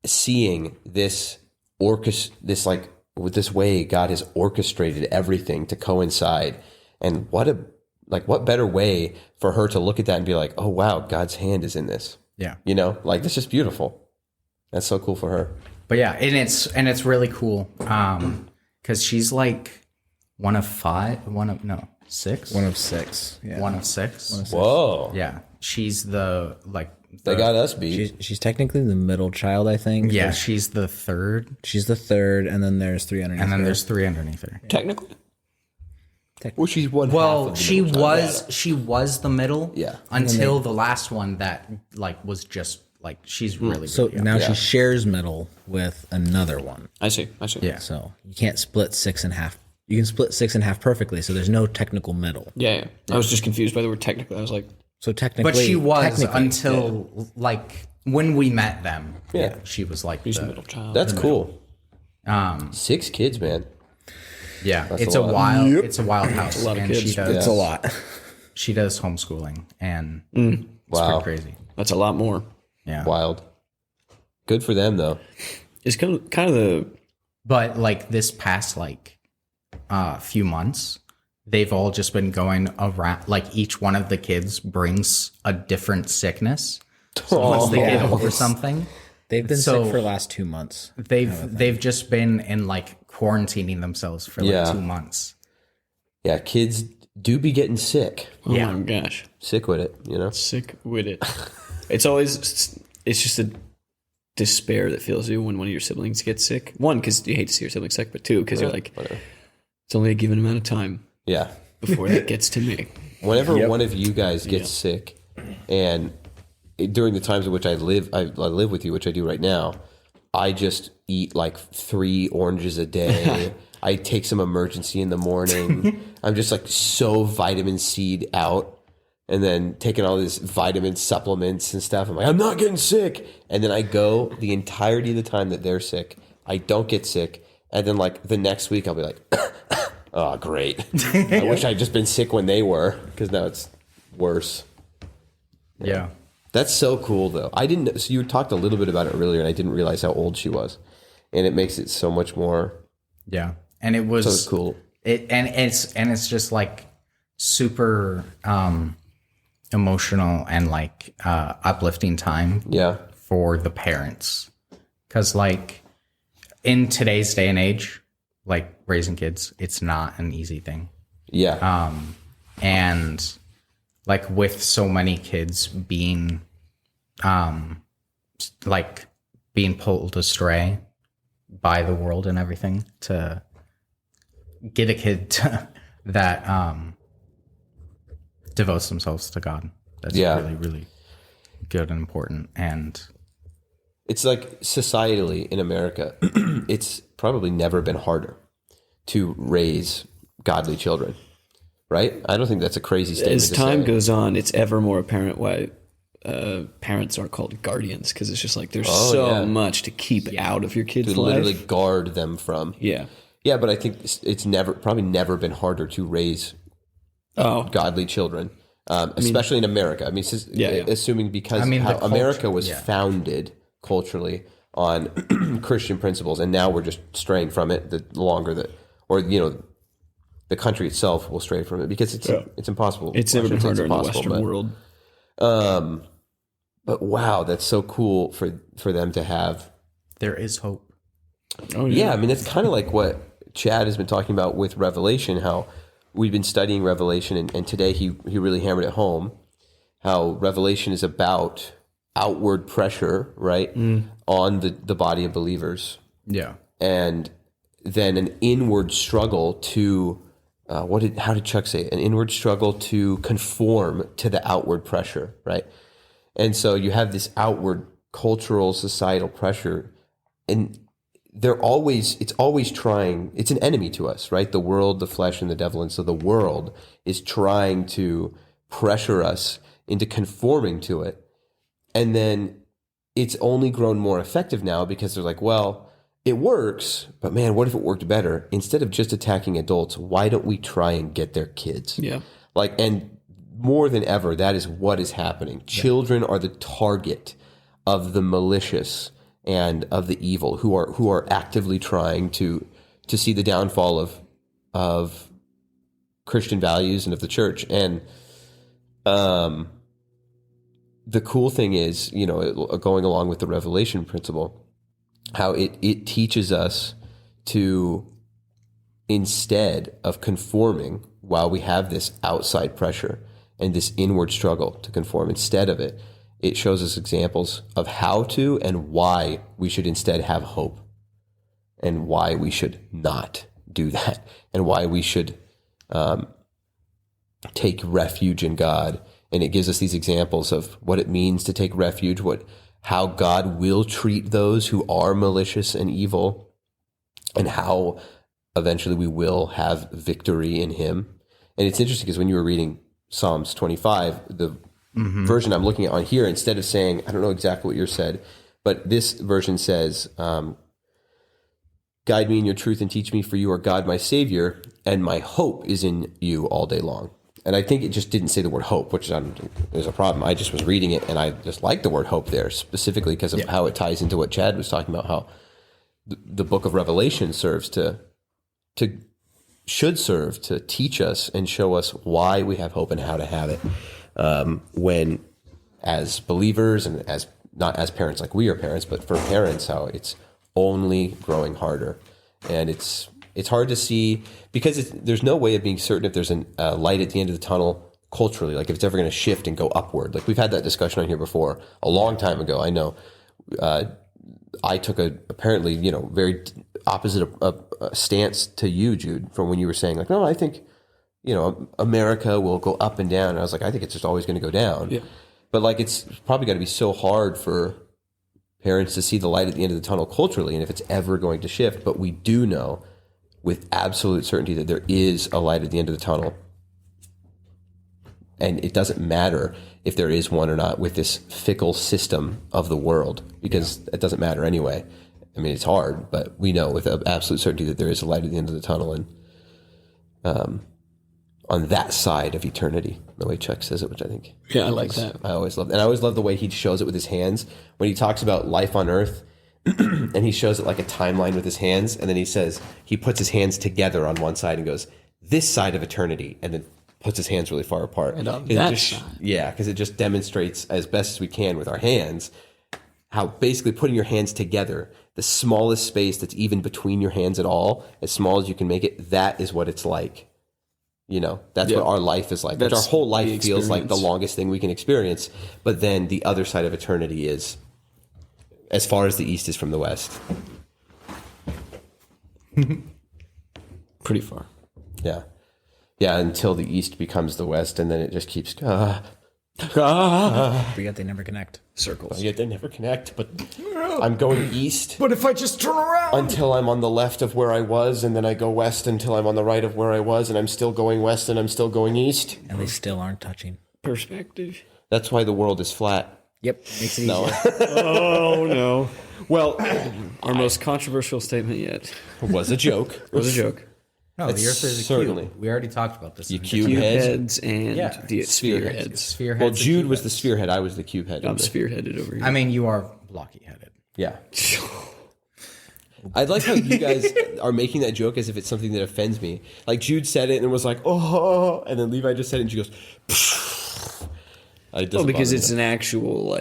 seeing this like with this way God has orchestrated everything to coincide, and what better way for her to look at that and be like, oh wow, God's hand is in this. Yeah. You know, like that's just beautiful. That's so cool for her. But yeah, and it's really cool. Cause she's like six. One of six. Yeah. One of six. Whoa. Yeah. She's the they got us beat. She's technically the middle child, I think. Yeah, she's the third. She's the third, and then there's three underneath. And then her. there's three underneath her. Technically. Well, she's one. Well, half of the she middle was child. she was the middle. Yeah. Until the last one that like was just like she's really So good, yeah. now she shares middle with another one. I see. Yeah. So you can't split 6 and half. You can split 6 and half perfectly. So there's no technical middle. Yeah. I was just confused by the word technically. I was like, So technically, But she was technically, until like when we met them. Yeah. She was like he's the a middle child. That's cool. 6 kids, man. Yeah, That's it's a a lot. wild. It's a wild house. a lot of and kids. She does, It's a lot. She does homeschooling, and it's Wow. pretty crazy. That's a lot more. Yeah, Wild. Good for them, though. It's kind of the but like this past like few months, they've all just been going around. Like each one of the kids brings a different sickness. So once they get over something, They've been So- sick for the last 2 months. they've just been in like quarantining themselves for like Yeah. 2 months. Yeah, kids do be getting sick. Yeah. oh my gosh, Sick with it, you know? sick with it. It's just a despair that fills you when one of your siblings gets sick. One, because you hate to see your sibling sick, but two, because you're like, Whatever. it's only a given amount of time Yeah. before that gets to me. Whenever one of you guys gets sick, and during the times in which I live with you, which I do right now, I just eat like 3 oranges a day. I take some emergency in the morning. I'm just like so vitamin C'd out, and then taking all these vitamin supplements and stuff. I'm like, I'm not getting sick. And then I go the entirety of the time that they're sick. I don't get sick. And then like the next week I'll be like, oh, great. I wish I'd just been sick when they were, because now it's worse. Yeah. That's so cool, though. I didn't. So you talked a little bit about it earlier, and I didn't realize how old she was, and it makes it so much more. Yeah. And it was So cool. It's just like super emotional and like uplifting time Yeah, for the parents. Cause like in today's day and age, like raising kids, it's not an easy thing. yeah, And like with so many kids being like being pulled astray by the world and everything, to get a kid that devotes themselves to God, that's Yeah. really, really good and important. And It's like societally in America, it's probably never been harder to raise godly children, right? I don't think that's a crazy statement. As to time say. goes on, it's ever more apparent why parents are called guardians, because it's just like there's so yeah. much to keep out of your kid's to life. literally guard them from. Yeah. Yeah, but I think it's probably never been harder to raise Oh, godly children, especially in America. I mean, assuming because I mean, how the culture- America was yeah. founded culturally on Christian principles, and now we're just straying from it. The longer that, or the country itself will stray from it, because it's impossible. it's never been harder in the Western world. But wow, that's so cool for them to have. there is hope. Oh Yeah, I mean, that's kind of like what Chad has been talking about with Revelation, how we've been studying Revelation, and today he really hammered it home, how Revelation is about outward pressure, right, on the body of believers, Yeah. and then an inward struggle to, how did Chuck say it? An inward struggle to conform to the outward pressure, right? And so you have this outward cultural, societal pressure, and it's always trying, it's an enemy to us, right? The world, the flesh, and the devil. And so the world is trying to pressure us into conforming to it. And then it's only grown more effective now because they're like, well, it works, but man, what if it worked better? Instead of just attacking adults, why don't we try and get their kids? Yeah. And more than ever, that is what is happening. Children are the target of the malicious and of the evil, who are actively trying to see the downfall of Christian values and of the church. And the cool thing is, going along with the revelation principle, how it teaches us to, instead of conforming while we have this outside pressure and this inward struggle to conform, instead of it, it shows us examples of how to and why we should instead have hope, and why we should not do that, and why we should take refuge in God. And it gives us these examples of what it means to take refuge, how God will treat those who are malicious and evil, and how eventually we will have victory in Him. And it's interesting because when you were reading Psalms 25, the version I'm looking at on here, instead of saying, I don't know exactly what yours said, but this version says, Guide me in your truth and teach me, for you are God, my Savior, and my hope is in you all day long. And I think it just didn't say the word hope, which is a problem. I just was reading it, and I just like the word hope there, specifically because of how it ties into what Chad was talking about, how the book of Revelation should serve to teach us and show us why we have hope and how to have it. When, as believers and as not as parents like we are parents, but for parents, how it's only growing harder. And it's hard to see because there's no way of being certain if there's a light at the end of the tunnel culturally, like if it's ever going to shift and go upward. Like we've had that discussion on here before a long time ago. I know I took a apparently, very opposite stance to you, Jude, from when you were saying like, no, I think, America will go up and down. And I was like, I think it's just always going to go down. Yeah. But like, it's probably got to be so hard for parents to see the light at the end of the tunnel culturally, and if it's ever going to shift. But we do know with absolute certainty that there is a light at the end of the tunnel. And it doesn't matter if there is one or not with this fickle system of the world, because it doesn't matter anyway. I mean, it's hard, but we know with absolute certainty that there is a light at the end of the tunnel, and on that side of eternity, the way Chuck says it, which I think I like that. I always love, and I always love the way he shows it with his hands when he talks about life on earth, and he shows it like a timeline with his hands, and then he says he puts his hands together on one side and goes, "This side of eternity," and then puts his hands really far apart. And on that side. Yeah, because it just demonstrates as best as we can with our hands how basically putting your hands together, the smallest space that's even between your hands at all, as small as you can make it, that is what it's like. That's what our life is like. Which our whole life feels like the longest thing we can experience. But then the other side of eternity is as far as the east is from the west. Pretty far. Yeah. Yeah, until the east becomes the west, and then it just keeps... But yet they never connect. Circles. Yet they never connect, but I'm going east. But if I just turn around until I'm on the left of where I was, and then I go west until I'm on the right of where I was, and I'm still going west, and I'm still going east. And they still aren't touching. Perspective. That's why the world is flat. Yep, makes it easier. Oh, no. Well, our most controversial statement yet. Was a joke. Was a joke. No, the Earth is a certainly. cube. We already talked about this. You Cube heads and the sphere heads. Sphere heads. Well, Jude was the sphere head. I was the cube head. I'm spearheaded over here. I mean, you are blocky headed. Yeah. I like how you guys are making that joke as if it's something that offends me. Like Jude said it and was like, oh, and then Levi just said it and she goes, because it's an actual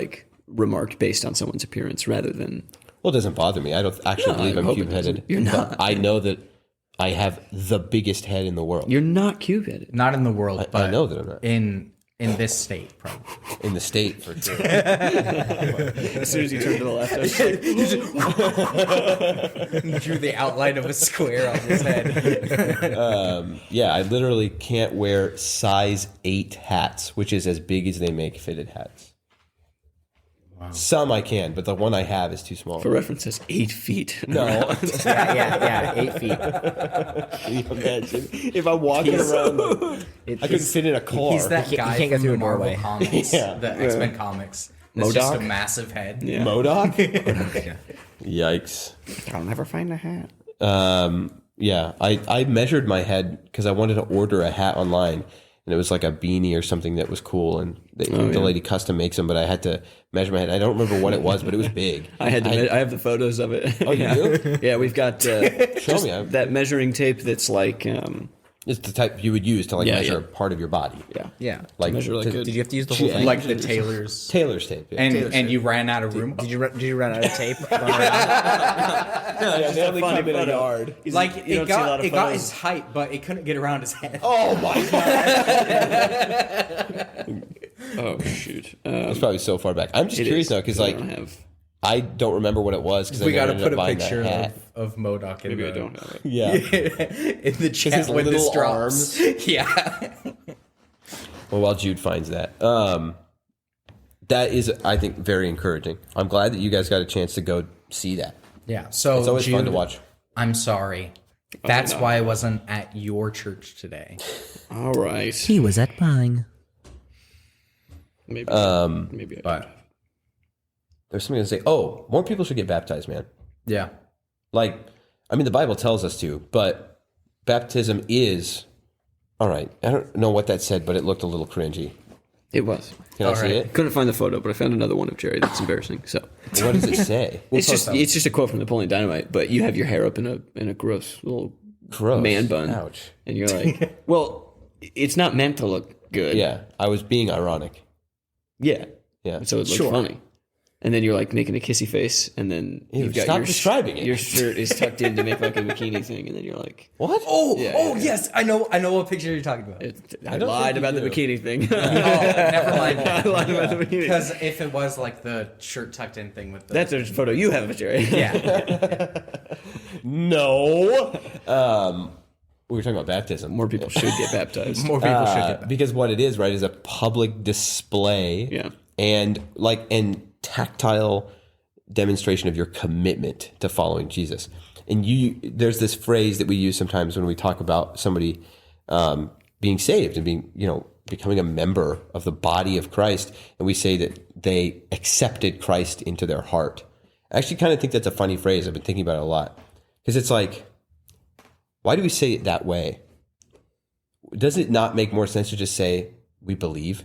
remark based on someone's appearance rather than. Well, it doesn't bother me. I don't actually believe I'm cube headed. You're not. I know that I have the biggest head in the world. You're not cube headed. Not in the world, but I know that I'm not. In this state, probably. In the state, for sure. As soon as you turn to the left, I was like, Drew the outline of a square on his head. Yeah, I literally can't wear size 8 hats, which is as big as they make fitted hats. Wow. Some I can, but the one I have is too small. For reference, it's 8 feet. No. yeah, 8 feet. Can you imagine? If I'm walking around, I couldn't fit in a car. He's that guy you can't get from through the a Marvel doorway. comics, the X-Men comics. It's just a massive head. Yeah. MODOK? Yikes. I'll never find a hat. Yeah, I measured my head because I wanted to order a hat online. And it was like a beanie or something that was cool, and the lady custom makes them. But I had to measure my head. I don't remember what it was, but it was big. I have the photos of it. Oh, you do? Yeah, we've got Show me that measuring tape that's like. It's the type you would use to measure part of your body. Yeah, Yeah. Like measure Did you have to use the whole thing? Like the tailor's. Taylor's tape. Yeah. And you ran out of room? Did you run out of tape? Yeah, they only come in a yard. Like, it got his height, but it couldn't get around his head. Oh my god! Oh shoot! It's probably so far back. I'm just curious now because I don't remember what it was because We got to put a picture of MODOK in Maybe I don't have it. Yeah. in the chat his when this little drops. arms. Yeah. Well, while Jude finds that, that is, I think, very encouraging. I'm glad that you guys got a chance to go see that. Yeah. So It's always Jude, fun to watch. I'm sorry. That's why I wasn't at your church today. All right. He was at mine. Maybe. Maybe. But There's something to say. Oh, more people should get baptized, man. yeah. Like, I mean, the Bible tells us to, but baptism is... All right. I don't know what that said, but it looked a little cringy. It was. Can I see it? Couldn't find the photo, but I found another one of Jerry that's embarrassing. So What does it say? it's just a quote from Napoleon Dynamite. But you have your hair up in a gross little Gross. man bun, Ouch. and you're like, well, it's not meant to look good. Yeah, I was being ironic. Yeah. Yeah. So it looks funny. And then you're like making a kissy face, and then Ew, you've got stop your describing it. Your shirt is tucked in to make like a bikini thing, and then you're like, What? Yes, I know what picture you're talking about. I don't lied think about you the do. bikini thing. Never mind. I lied about the bikini. Because if it was like the shirt tucked in thing with the That's a photo you have of Jerry. yeah. No. We were talking about baptism. More people should get baptized. More people should get that. Because what it is, right, is a public display Yeah. and tactile demonstration of your commitment to following Jesus. And there's this phrase that we use sometimes when we talk about somebody being saved and being, becoming a member of the body of Christ, and we say that they accepted Christ into their heart. I actually kind of think that's a funny phrase. I've been thinking about it a lot. Because it's like, why do we say it that way? Does it not make more sense to just say, we believe?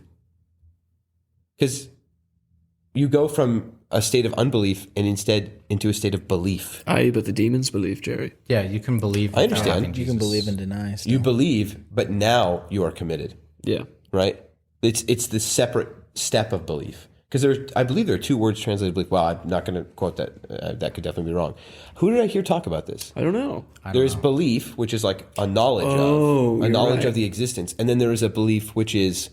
Because you go from a state of unbelief and instead into a state of belief. Aye, but the demons believe, Jerry. Yeah, you can believe. I understand. without having You can Jesus. believe and deny. Still. You believe, but now you are committed, Yeah. right? It's the separate step of belief. Because I believe there are two words translated belief. Well, I'm not going to quote that. That could definitely be wrong. Who did I hear talk about this? I don't know. There's belief, which is like a knowledge of, a you're knowledge right. of the existence. And then there is a belief, which is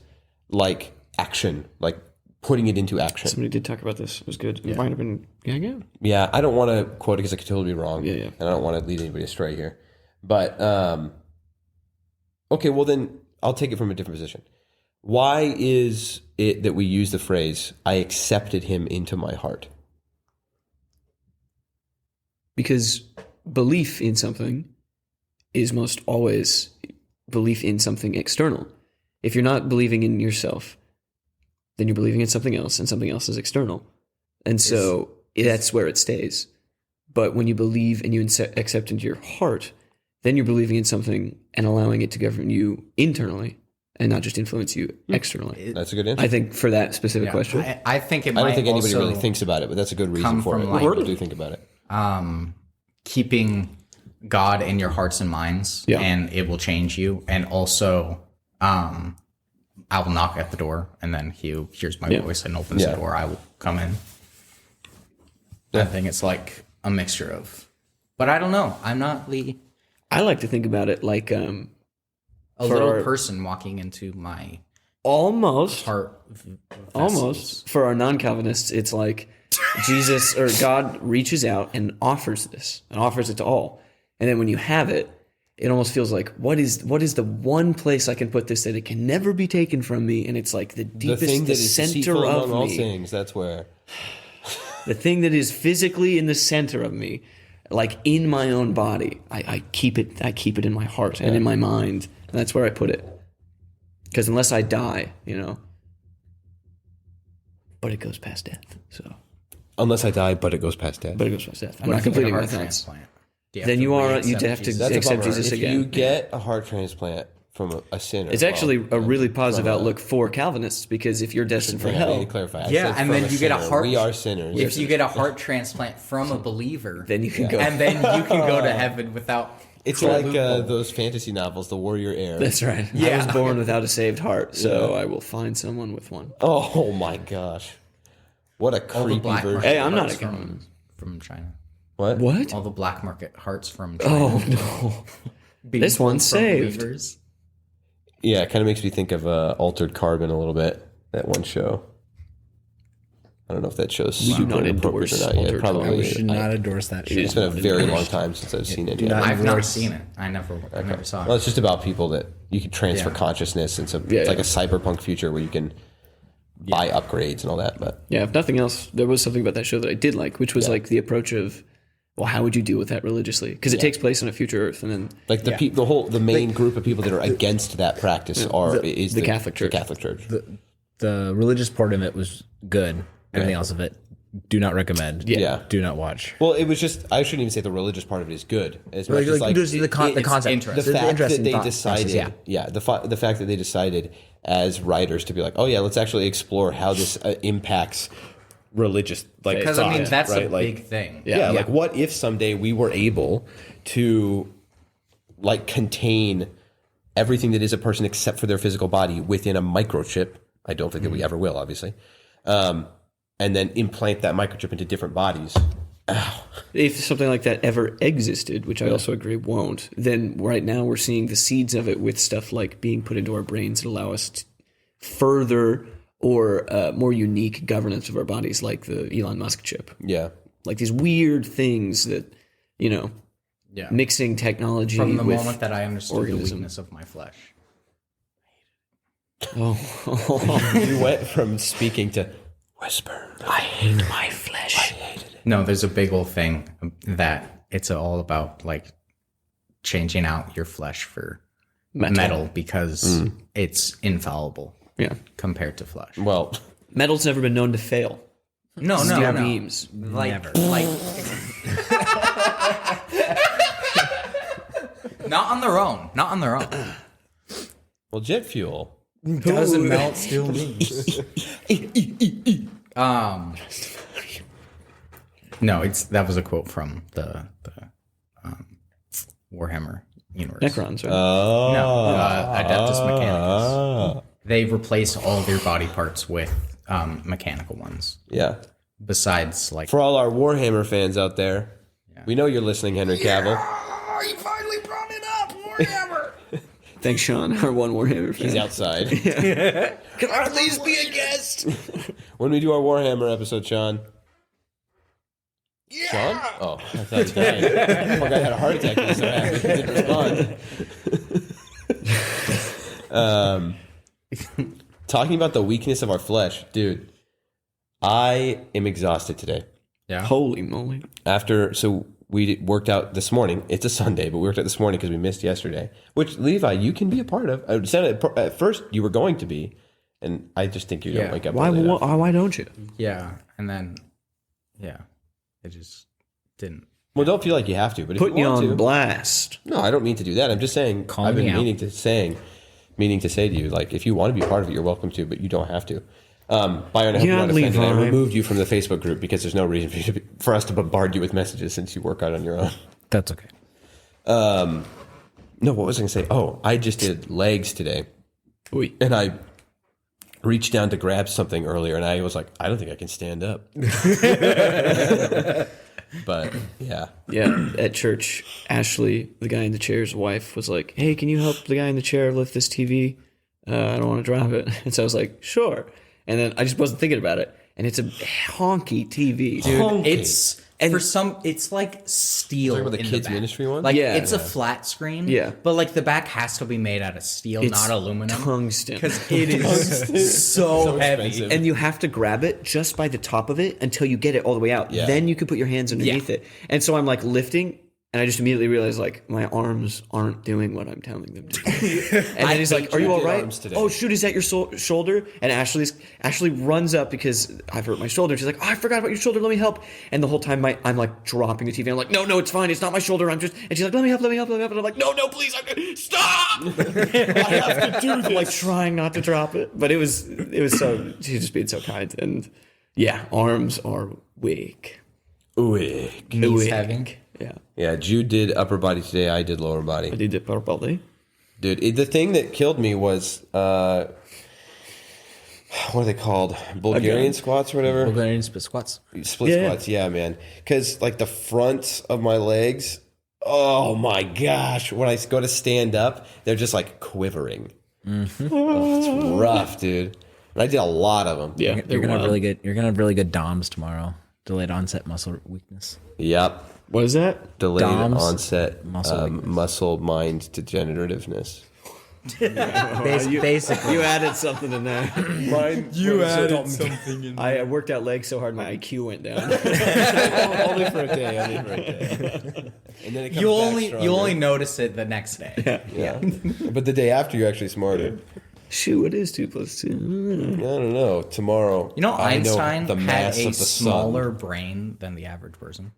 like action, like putting it into action. Somebody did talk about this. It was good. It might have been. Yeah. Yeah, I don't want to quote it because I could totally be wrong. Yeah. And I don't want to lead anybody astray here. But, okay, well then I'll take it from a different position. Why is it that we use the phrase, I accepted him into my heart? Because belief in something is most always belief in something external. If you're not believing in yourself, then you're believing in something else, and something else is external. And so that's where it stays. But when you believe and you accept into your heart, then you're believing in something and allowing it to govern you internally and not just influence you externally. That's a good answer. I think for that specific question. I think it I might don't think anybody also really thinks about it, but that's a good reason come for from, it. like- People do think about it. keeping God in your hearts and minds, Yeah. and it will change you. And also, I will knock at the door, and then he hears my voice and opens Yeah. the door. I will come in. I think it's like a mixture of, but I don't know. I'm not I like to think about it like a For little our- person walking into my almost heart. Almost. For our non-Calvinists, it's like Jesus or God reaches out and offers this and offers it to all. And then when you have it, it almost feels like, what is the one place I can put this that it can never be taken from me? And it's like the The deepest, thing the that is center deceitful of among all me. things, that's where. The thing that is physically in the center of me, like in my own body. I keep it in my heart and in my mind. And that's where I put it. Because unless I die, but it goes past death. So, Unless I die, but it goes past death. but it goes past death. I'm What not if you get a completing my heart thoughts. transplant? Then you have to Jesus? That's a accept bummer. Jesus If again. you get a heart transplant from a sinner, It's actually a really positive from a- outlook for Calvinists because if you're destined for I need hell, to clarify. I Yeah, said and from then you get a sinner. heart- We are sinners. If you get a heart transplant from a believer, then you can go. and then you can go to heaven without. It's through a like loophole. those fantasy novels, The Warrior Heir. That's right. I Yeah. was born without a saved heart, so I will find someone with one. Oh my gosh, what a all the creepy black version. market Hey, I'm not hearts a Calvinist. from China. What? What? All the black market hearts from China. Oh no! being this pulled one's from saved. believers. Yeah, it kind of makes me think of Altered Carbon a little bit. That one show. I don't know if that show's We do super not inappropriate endorse or not yet. Altered Probably. Carbon. We should not endorse that shit. It's been a very long time since I've seen it. do Yeah. not- I've not Divorce. seen it. I never saw it. Well, it's just about people that you can transfer Yeah. consciousness. It's Yeah, like yeah. a cyberpunk future where you can buy upgrades and all that. But Yeah, if nothing else, there was something about that show that I did like, which was like the approach of, well, how would you deal with that religiously? Because it takes place on a future Earth, and then like the main group of people that are against that practice is the Catholic Church. The Catholic Church. The religious part of it was good. Everything else of it do not recommend. Yeah. Do not watch. Well, it was just, I shouldn't even say the religious part of it is good. As much Like, as like just the concept. the The fact that interesting they thought decided, process, the fact that they decided as writers to be like, oh yeah, let's actually explore how this impacts religious like Because I mean, thought, that's right? a big thing. Yeah, like what if someday we were able to like contain everything that is a person except for their physical body within a microchip? I don't think that we ever will, obviously. And then implant that microchip into different bodies. If something like that ever existed, which I also agree won't, then right now we're seeing the seeds of it with stuff like being put into our brains that allow us to further or more unique governance of our bodies, like the Elon Musk chip. Yeah. Like these weird things that, mixing technology From the with moment that I understood organism. the weakness of my flesh. You went from speaking to whisper. I hate my flesh. No, there's a big old thing that it's all about like changing out your flesh for metal because it's infallible. Yeah. Compared to flesh. Well, metal's never been known to fail. No. Beams. Like, Never. like not on their own. Not on their own. well, jet fuel. Doesn't melt, still means. No, that was a quote from the Warhammer universe. Necrons, right? No, Adeptus Mechanicus. They replace all their body parts with mechanical ones. Yeah. Besides, like, For all our Warhammer fans out there, we know you're listening, Henry Cavill. Oh, you finally brought it up, Warhammer. Thanks, Sean, our one Warhammer fan. He's outside. Can I at least be a guest? When we do our Warhammer episode, Sean. Yeah. Sean? Oh, I thought he died. Poor guy had a heart attack. He was so happy he didn't respond. Talking about the weakness of our flesh, dude. I am exhausted today. yeah. Holy moly. So we worked out this morning. It's a Sunday, but we worked out this morning because we missed yesterday. Which, Levi, you can be a part of. I said at first you were going to be, and I just think you don't wake up. Why early enough. why don't you? Yeah. And then, it just didn't. Well, don't feel like you have to, but if Putting you you want on to, blast. no, I don't mean to do that. I'm just saying. Call I've been me out. meaning to say to you, like, if you want to be part of it, you're welcome to, but you don't have to. Byron, I hope you're not offended. I removed you from the Facebook group because there's no reason for us to bombard you with messages since you work out on your own. That's okay. No, what was I going to say? Oh, I just did legs today, Oy. and I reached down to grab something earlier, and I was like, I don't think I can stand up. But yeah, Yeah, at church, Ashley, the guy in the chair's wife, was like, "Hey, can you help the guy in the chair lift this TV? I don't want to drop it." And so I was like, "Sure." And then I just wasn't thinking about it. And it's a honky TV. Dude, it's it's like steel. Talking about the in kids' back. ministry one? Like, Yeah. it's a flat screen. Yeah. But like the back has to be made out of steel, It's not aluminum. tungsten. Because it is so heavy. expensive. And you have to grab it just by the top of it until you get it all the way out. Yeah. Then you can put your hands underneath it. And so I'm like lifting, and I just immediately realized like my arms aren't doing what I'm telling them to do. And then he's like, "Are you all right?" arms today. Oh shoot, is that your shoulder? And Ashley runs up because I've hurt my shoulder. She's like, "Oh, I forgot about your shoulder. Let me help." And the whole time I'm like dropping the TV. I'm like, "No, it's fine. It's not my shoulder. I'm just." And she's like, "Let me help. And I'm like, "No, please, stop!" I have to do this. I'm like trying not to drop it, but it was so she's just being so kind. And yeah, arms are weak. Weak. Knees having. Yeah, Yeah, Jude did upper body today. I did lower body. I did it probably. Dude, the thing that killed me was what are they called? Bulgarian squats or whatever. Bulgarian split squats. Split squats, yeah, man. Because like the fronts of my legs, oh my gosh! When I go to stand up, they're just like quivering. Mm-hmm. Oh, it's rough, dude. And I did a lot of them. Yeah, You're gonna have really good. You're gonna have really good DOMs tomorrow. Delayed onset muscle weakness. Yep. What is that? Delayed DOMS, onset muscle weakness. muscle mind degenerativeness. Basically, You added something in there. You added something in I worked out legs so hard my IQ went down. Only for a day. And then it comes You only notice it the next day. Yeah. But the day after, you're actually smarter. Shoot, what is 2 plus 2? I don't know. Tomorrow, You know, I know Einstein the had mass a of the smaller sun. brain than the average person.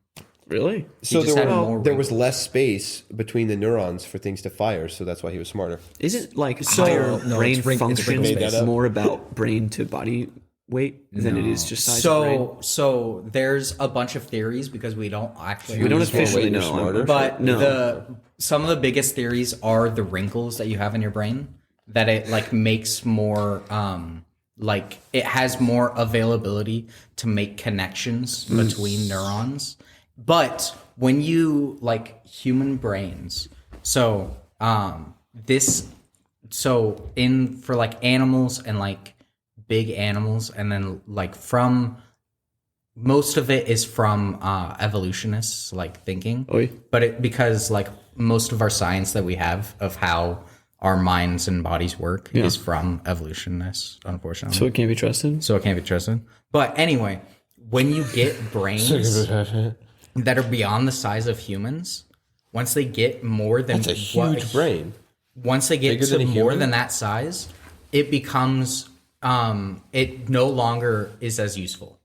Really? So just had more there was less space between the neurons for things to fire, so that's why he was smarter. Isn't like higher brain it's ring function space. more about brain to body weight than it is just size of brain? So there's a bunch of theories because we don't actually. We don't Use more officially weight, you're know. smarter. But No. some of the biggest theories are the wrinkles that you have in your brain, that it like makes more like it has more availability to make connections between neurons. But when you like human brains, so for like animals and like big animals, and then like from most of it is from evolutionists like thinking. Oi. But because like most of our science that we have of how our minds and bodies work is from evolutionists, unfortunately. So it can't be trusted? So it can't be trusted. But anyway, when you get brains that are beyond the size of humans, once they get more than That's a huge brain. once they get Bigger to than a more human? than that size, it becomes it no longer is as useful.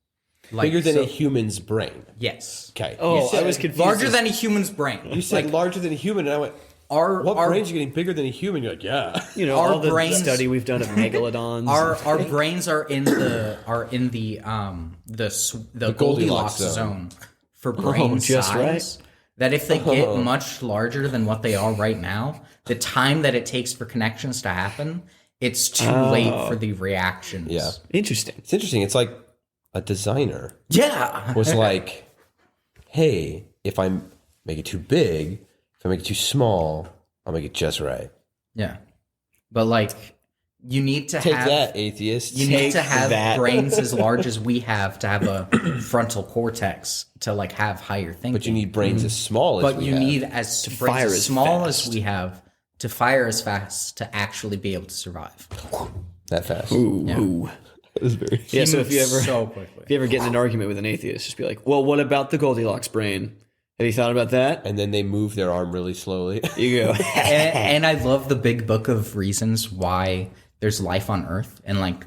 Like, Bigger than so- a human's brain. Yes. Okay. Oh, You said I was confused. Larger than a human's brain. You said larger than a human, and I went, what our brains are getting bigger than a human? You're like, yeah. You know, Our all the brains- study we've done of megalodons. our brains are in the Goldilocks zone for brain just size. right. That if they get much larger than what they are right now, the time that it takes for connections to happen, it's too late for the reactions. Yeah. Interesting. It's interesting. It's like a designer Yeah. was like, hey, if I make it too big, if I make it too small, I'll make it just right. Yeah. But like you need to Take have that, atheists. you need to have that. brains as large as we have to have a frontal cortex to like have higher thinking. But you need brains as small as But we you have. need as brains fire as as small fast. as we have to fire as fast to actually be able to survive. that fast. Ooh. That was very Yeah, so Moves if you ever so quickly. if you ever get in an argument with an atheist, just be like, well, what about the Goldilocks brain? Have you thought about that? And then they move their arm really slowly. You go. and I love the big book of reasons why there's life on Earth and like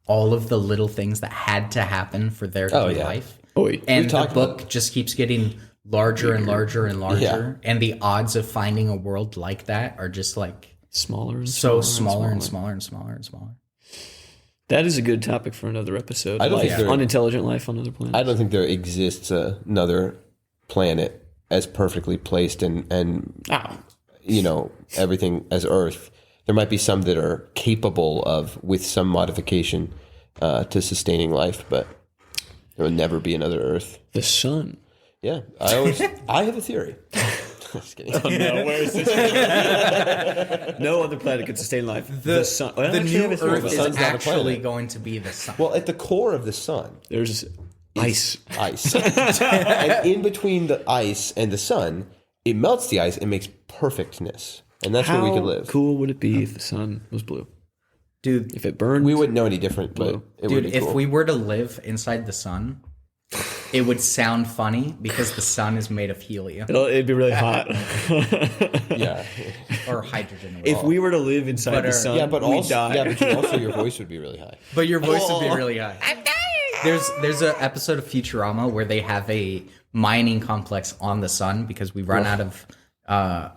all of the little things that had to happen for there to be life. Oi. And the talked book just keeps getting larger and larger and larger. Yeah. And the odds of finding a world like that are just like Smaller and so smaller and smaller and smaller and smaller. That is a good topic for another episode. I don't think life, there- unintelligent life on other planets. I don't think there exists another planet as perfectly placed and you know, everything as Earth. There might be some that are capable of, with some modification, to sustaining life, but there will never be another Earth. The sun. Yeah, I have a theory. Just kidding. No, where is this? No other planet could sustain life. The sun. Well, The actually, I new have a theory Earth about is sun's not a actually planet. going to be the sun. Well, at the core of the sun, There's ice. ice, and in between the ice and the sun, it melts the ice and makes perfectness, and that's where we could live. Cool would it be if the sun was blue? Dude, If it burned, We wouldn't know any different, but it would Dude, be if cool. we were to live inside the sun, it would sound funny because the sun is made of helium it'd be really hot. yeah, or hydrogen. If we were to live inside But the our- sun, yeah, but we'd also, die. yeah, but also your voice would be really high. but your voice would be really high. I'm dying. There's an episode of Futurama where they have a mining complex on the sun because we run out of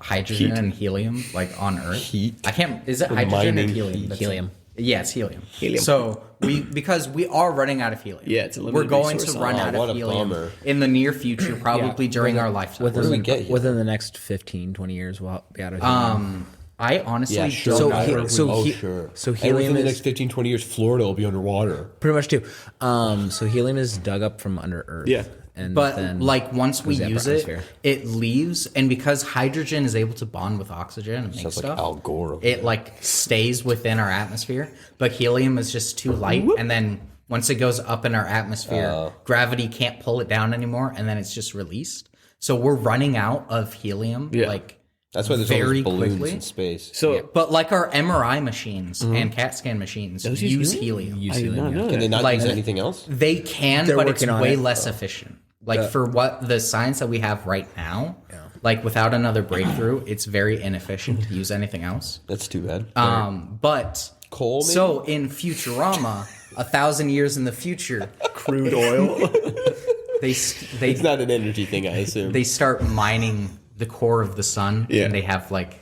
hydrogen and helium like on Earth. Heat. I can't. Is it hydrogen or mining helium? heat. That's Helium. Yeah, it's helium. Helium. So because we are running out of helium. Yeah, it's a we're limited going resource to on run Earth. out What of a helium bummer. in the near future, probably during our lifetime. Where do we get here? Within the next 15, 20 years, we'll be out of here. I honestly Yeah, sure. don't So know. he- where so we- Oh, he- sure. so And helium within the is- next 15, 20 years, Florida will be underwater. Pretty much too. So helium is dug up from under Earth. Yeah. And but then like once we goes to the use upper it, atmosphere. it leaves, and because hydrogen is able to bond with oxygen and make Sounds like stuff, Al Gore over it like stays within our atmosphere. But helium is just too light, and then once it goes up in our atmosphere, gravity can't pull it down anymore, and then it's just released. So we're running out of helium, Yeah. like That's why there's all very these balloons quickly. in space. So But like our MRI machines and CAT scan machines Those use use helium. I did not know Can they that. not like- use anything else? They can, They're but it's working on way it. less efficient. Like for what the science that we have right now, Like without another breakthrough, it's very inefficient to use anything else. That's too bad. But Coal, maybe? so in Futurama, 1,000 years in the future, Crude oil. It's not an energy thing, I assume. they start mining the core of the sun, Yeah. and they have like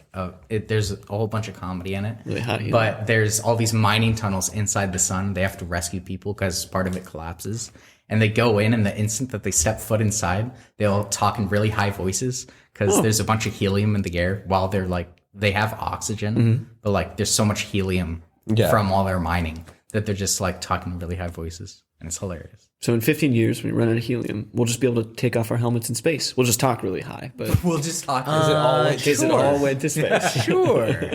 there's a whole bunch of comedy in it. Really hot helium. But there's all these mining tunnels inside the sun. They have to rescue people because part of it collapses, and they go in, and the instant that they step foot inside, they'll talk in really high voices because there's a bunch of helium in the air while they're like they have oxygen, but like there's so much helium from all their mining that they're just like talking in really high voices, and it's hilarious. So in 15 years, when we run out of helium, we'll just be able to take off our helmets in space. We'll just talk really high, but We'll just talk. because it all went to space. Sure.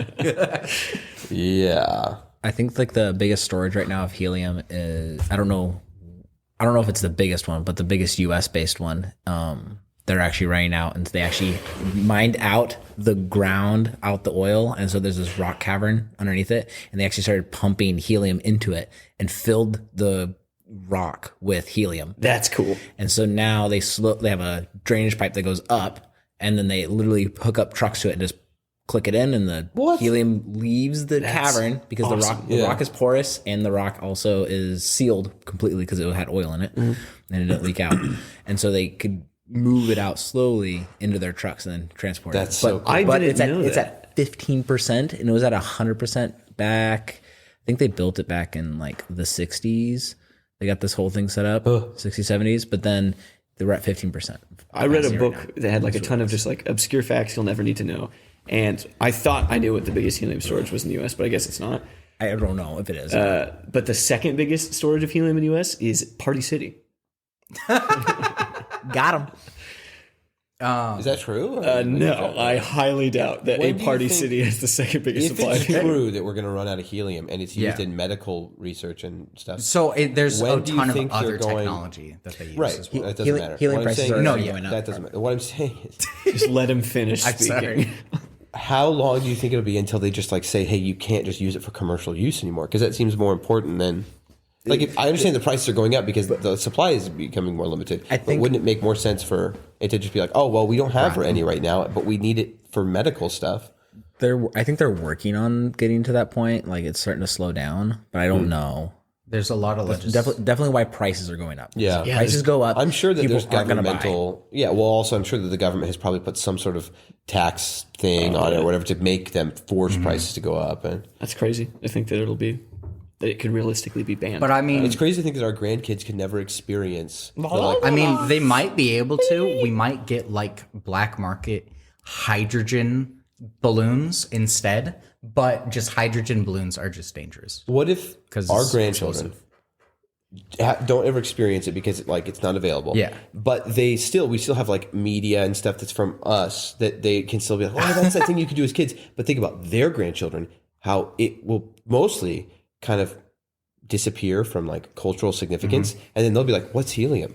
Yeah. I think like the biggest storage right now of helium is I don't know if it's the biggest one, but the biggest US based one. They're actually running out, and they actually mined out the ground, out the oil, and so there's this rock cavern underneath it, and they actually started pumping helium into it and filled the rock with helium. That's cool. And so now they have a drainage pipe that goes up, and then they literally hook up trucks to it and just click it in, and the helium leaves the cavern because the rock is porous, and the rock also is sealed completely because it had oil in it and it didn't leak out. And so they could move it out slowly into their trucks and then transport That's it. so cool. I But didn't know it's that. at 15%, and it was at 100% back. I think they built it back in like the 60s. They got this whole thing set up, 60s, 70s, but then they were at 15%. I read a book that had like a ton of just like obscure facts you'll never need to know. And I thought I knew what the biggest helium storage was in the US, but I guess it's not. I don't know if it is. But the second biggest storage of helium in the US is Party City. Got him. Is that true? No, I highly doubt that When a do you Party think- City is the second biggest If supply. it's true that we're going to run out of helium and it's used Yeah. in medical research and stuff, So there's When a do you ton of think other you're going- technology that they use right? as well. That doesn't Helium- matter. helium What I'm prices saying are is- already going up. That doesn't matter. What I'm saying is, Just let him finish I'm speaking. sorry. how long do you think it'll be until they just like say, "Hey, you can't just use it for commercial use anymore"? Because that seems more important than. Like, I understand the prices are going up because the supply is becoming more limited. I but think- wouldn't it make more sense for it to just be like, "Oh, well, we don't have any right now, but we need it for medical stuff." I think they're working on getting to that point. Like it's starting to slow down, but I don't know. There's a lot of legislation. Definitely why prices are going up. Yeah. Yeah, Prices go up. I'm sure that people there's aren't gonna buy. governmental. Yeah, well, also I'm sure that the government has probably put some sort of tax thing on it or whatever to make them force prices to go up. And That's crazy. I think that it could realistically be banned. But I mean, it's crazy to think that our grandkids could never experience. I mean, they might be able to. We might get like black market hydrogen balloons instead, but just hydrogen balloons are just dangerous. What if 'Cause our it's grandchildren don't ever experience it because it's not available? Yeah. But we still have like media and stuff that's from us that they can still be like, oh, that's that thing you could do as kids. But think about their grandchildren, how it will mostly kind of disappear from like cultural significance, and then they'll be like, "What's helium?"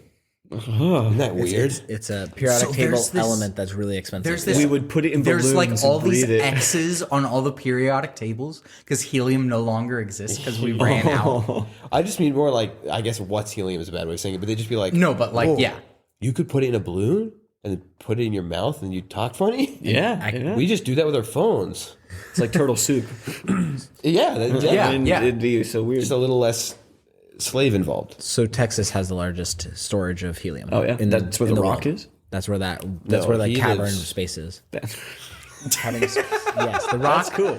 Isn't that weird? It's a periodic So table there's this- element that's really expensive. There's this. We would put it in There's like balloons all and these breathe it. X's on all the periodic tables because helium no longer exists because we ran out. I just mean more like, I guess "what's helium" is a bad way of saying it, but they just be like, No, but like, "Whoa, yeah. you could put it in a balloon and then put it in your mouth and you talk funny." Yeah. We just do that with our phones. It's like turtle soup. Yeah, Yeah. And it'd be so weird. just a little less slave involved. So Texas has the largest storage of helium. Oh, yeah? That's where the rock world. is? That's where that's No, where the he cavern lives- space is. That's Yes, the rock. cool.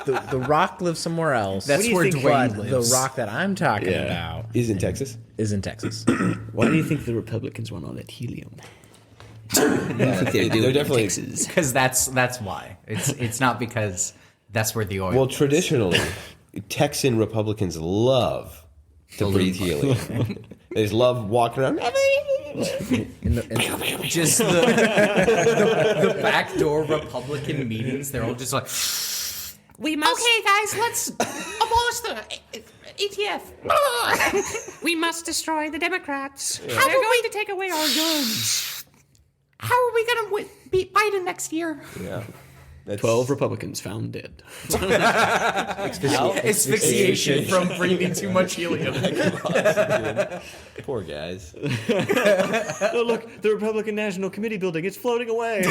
The rock lives somewhere else. That's where But Dwayne lives. the rock that I'm talking about Is in Texas. is in Texas. Why do you think the Republicans want all that helium? They're definitely. Because that's why. It's not because that's where the oil. Well, traditionally, Texan Republicans love to breathe helium. They just love walking around. just the backdoor Republican meetings. They're all just like, We must. Okay, guys, let's abolish the ETF. We must destroy the Democrats. How They're will going to take away our guns. How are we going to beat Biden next year? Yeah. 12 Republicans found dead. Asphyxiation from breathing too much helium. Poor guys. Oh, look, the Republican National Committee building, it's floating away.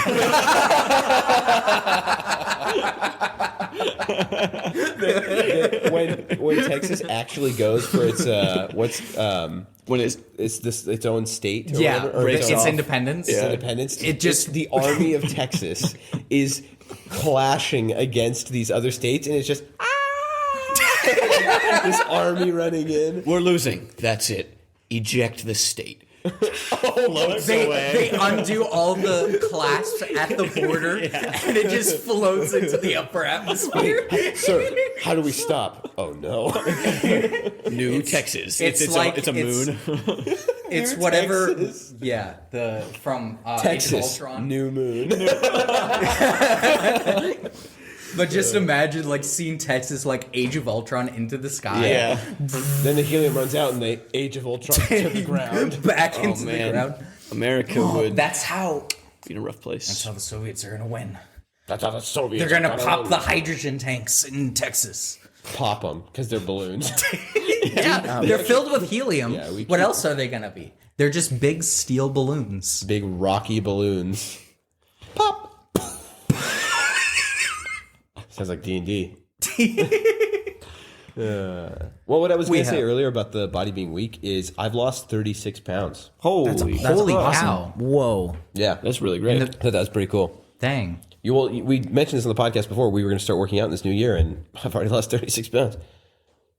when Texas actually goes for its when it's its own state, or Yeah, whatever, or it's own- independence. Its independence. It just the army of Texas is clashing against these other states, and it's just this army running in. We're losing. That's it. Eject the state. They undo all the clasps at the border, and it just floats into the upper atmosphere. Sir, how do we stop? Oh no! New Texas. it's a moon. It's New whatever. Texas. Yeah, the from Age of Texas, Ultron. new moon. But just imagine like seeing Texas like Age of Ultron into the sky. Yeah. Then the helium runs out, and they Age of Ultron to the ground. back into the man. ground. America would That's how. be in a rough place. That's how the Soviets are gonna win. That's how the Soviets. They're gonna are pop win. the hydrogen tanks in Texas. Pop them because they're balloons. Yeah, they're filled with helium. Yeah, we What keep- else are they gonna be? They're just big steel balloons. Big rocky balloons. Pop. Sounds like D&D. Well, what I was going to say have- earlier about the body being weak is I've lost 36 pounds. Holy. Holy awesome. cow! Whoa. Yeah, That's really great. I thought that was pretty cool. Dang. We mentioned this on the podcast before. We were going to start working out in this new year, and I've already lost 36 pounds.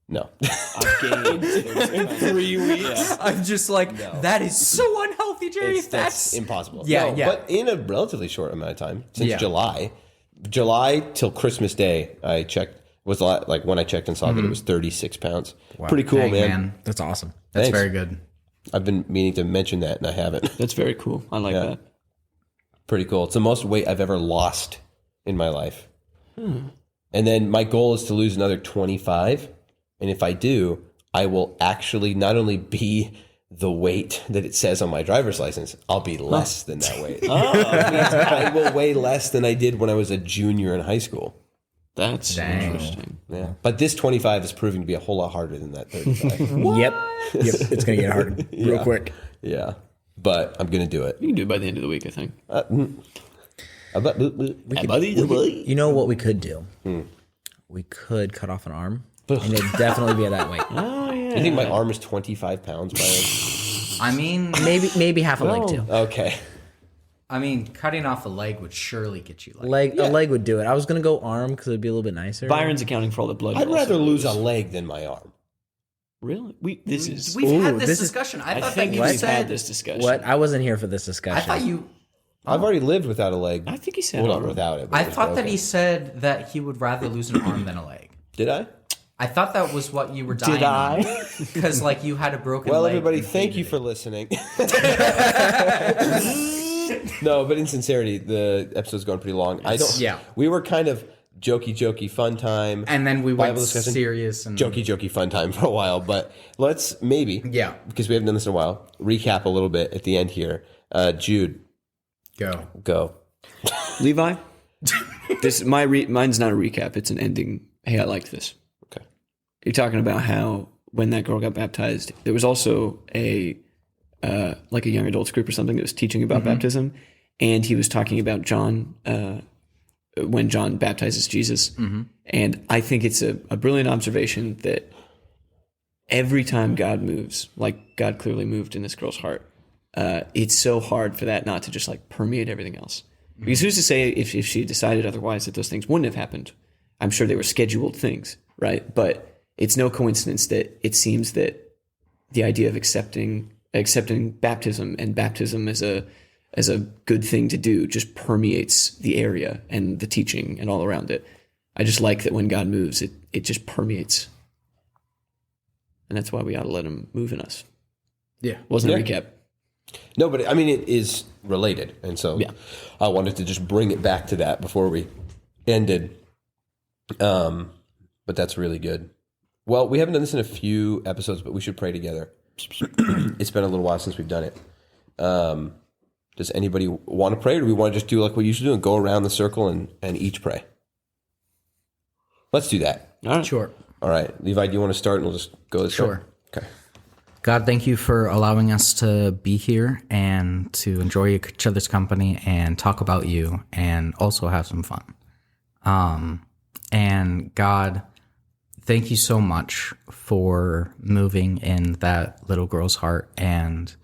No. I've gained 3 weeks. I'm just like that is so unhealthy, Jerry. That's impossible. Yeah, No, yeah. But in a relatively short amount of time, since Yeah. July till Christmas Day, I checked, was a lot, like when I checked and saw that it was 36 pounds. Pretty cool, Dang, man. That's awesome. That's Thanks. very good. I've been meaning to mention that, and I haven't. That's very cool. I like that. Pretty cool. It's the most weight I've ever lost in my life. And then my goal is to lose another 25. And if I do, I will actually not only be the weight that it says on my driver's license, I'll be less than that weight. I will weigh less than I did when I was a junior in high school. That's Dang. interesting. Yeah. But this 25 is proving to be a whole lot harder than that 35. Yep. It's gonna get hard real quick. Yeah. But I'm going to do it. You can do it by the end of the week, I think. You know what we could do? We could cut off an arm, and it'd definitely be at that weight. You think my arm is 25 pounds, Byron? I mean, Maybe half a leg too. Okay. cutting off a leg would surely get you like A leg would do it. I was gonna go arm because it'd be a little bit nicer. Byron's accounting for all the blood. I'd also. rather lose a leg than my arm. Really? We've had this this is- discussion. I thought that think you we've said had this discussion. What? I wasn't here for this discussion. I thought you. I've already lived without a leg. I think he said Well, not arm. without it. But I it was thought that broken. he said that he would rather lose an arm than a leg. Did I? I thought that was what you were dying. Because like you had a broken Well, leg. everybody, and thank you hated for listening. No, but in sincerity, the episode's going pretty long. I don't. Yeah. We were kind of jokey fun time, it. And then we went Bible discussion. serious and jokey fun time for a while. But let's maybe, Yeah. because we haven't done this in a while, recap a little bit at the end here. Jude, go. Levi? Mine's not a recap. It's an ending. Hey, I liked this. Okay. You're talking about how when that girl got baptized, there was also a like a young adults group or something that was teaching about baptism, and he was talking about John when John baptizes Jesus, and I think it's a brilliant observation that every time God moves, like God clearly moved in this girl's heart, it's so hard for that not to just like permeate everything else. Because who's to say if she decided otherwise that those things wouldn't have happened? I'm sure they were scheduled things, right? But it's no coincidence that it seems that the idea of accepting baptism and baptism as a good thing to do just permeates the area and the teaching and all around it. I just like that when God moves, it just permeates. And that's why we ought to let him move in us. Yeah. Wasn't a Yeah. recap. No, but I mean, it is related. And so I wanted to just bring it back to that before we ended. But that's really good. Well, we haven't done this in a few episodes, but we should pray together. It's been a little while since we've done it. does anybody want to pray, or do we want to just do like what you should do and go around the circle and each pray? Let's do that. All right. Sure. All right. Levi, do you want to start and we'll just go this way? Sure. Okay. God, thank you for allowing us to be here and to enjoy each other's company and talk about you and also have some fun. And God, thank you so much for moving in that little girl's heart. And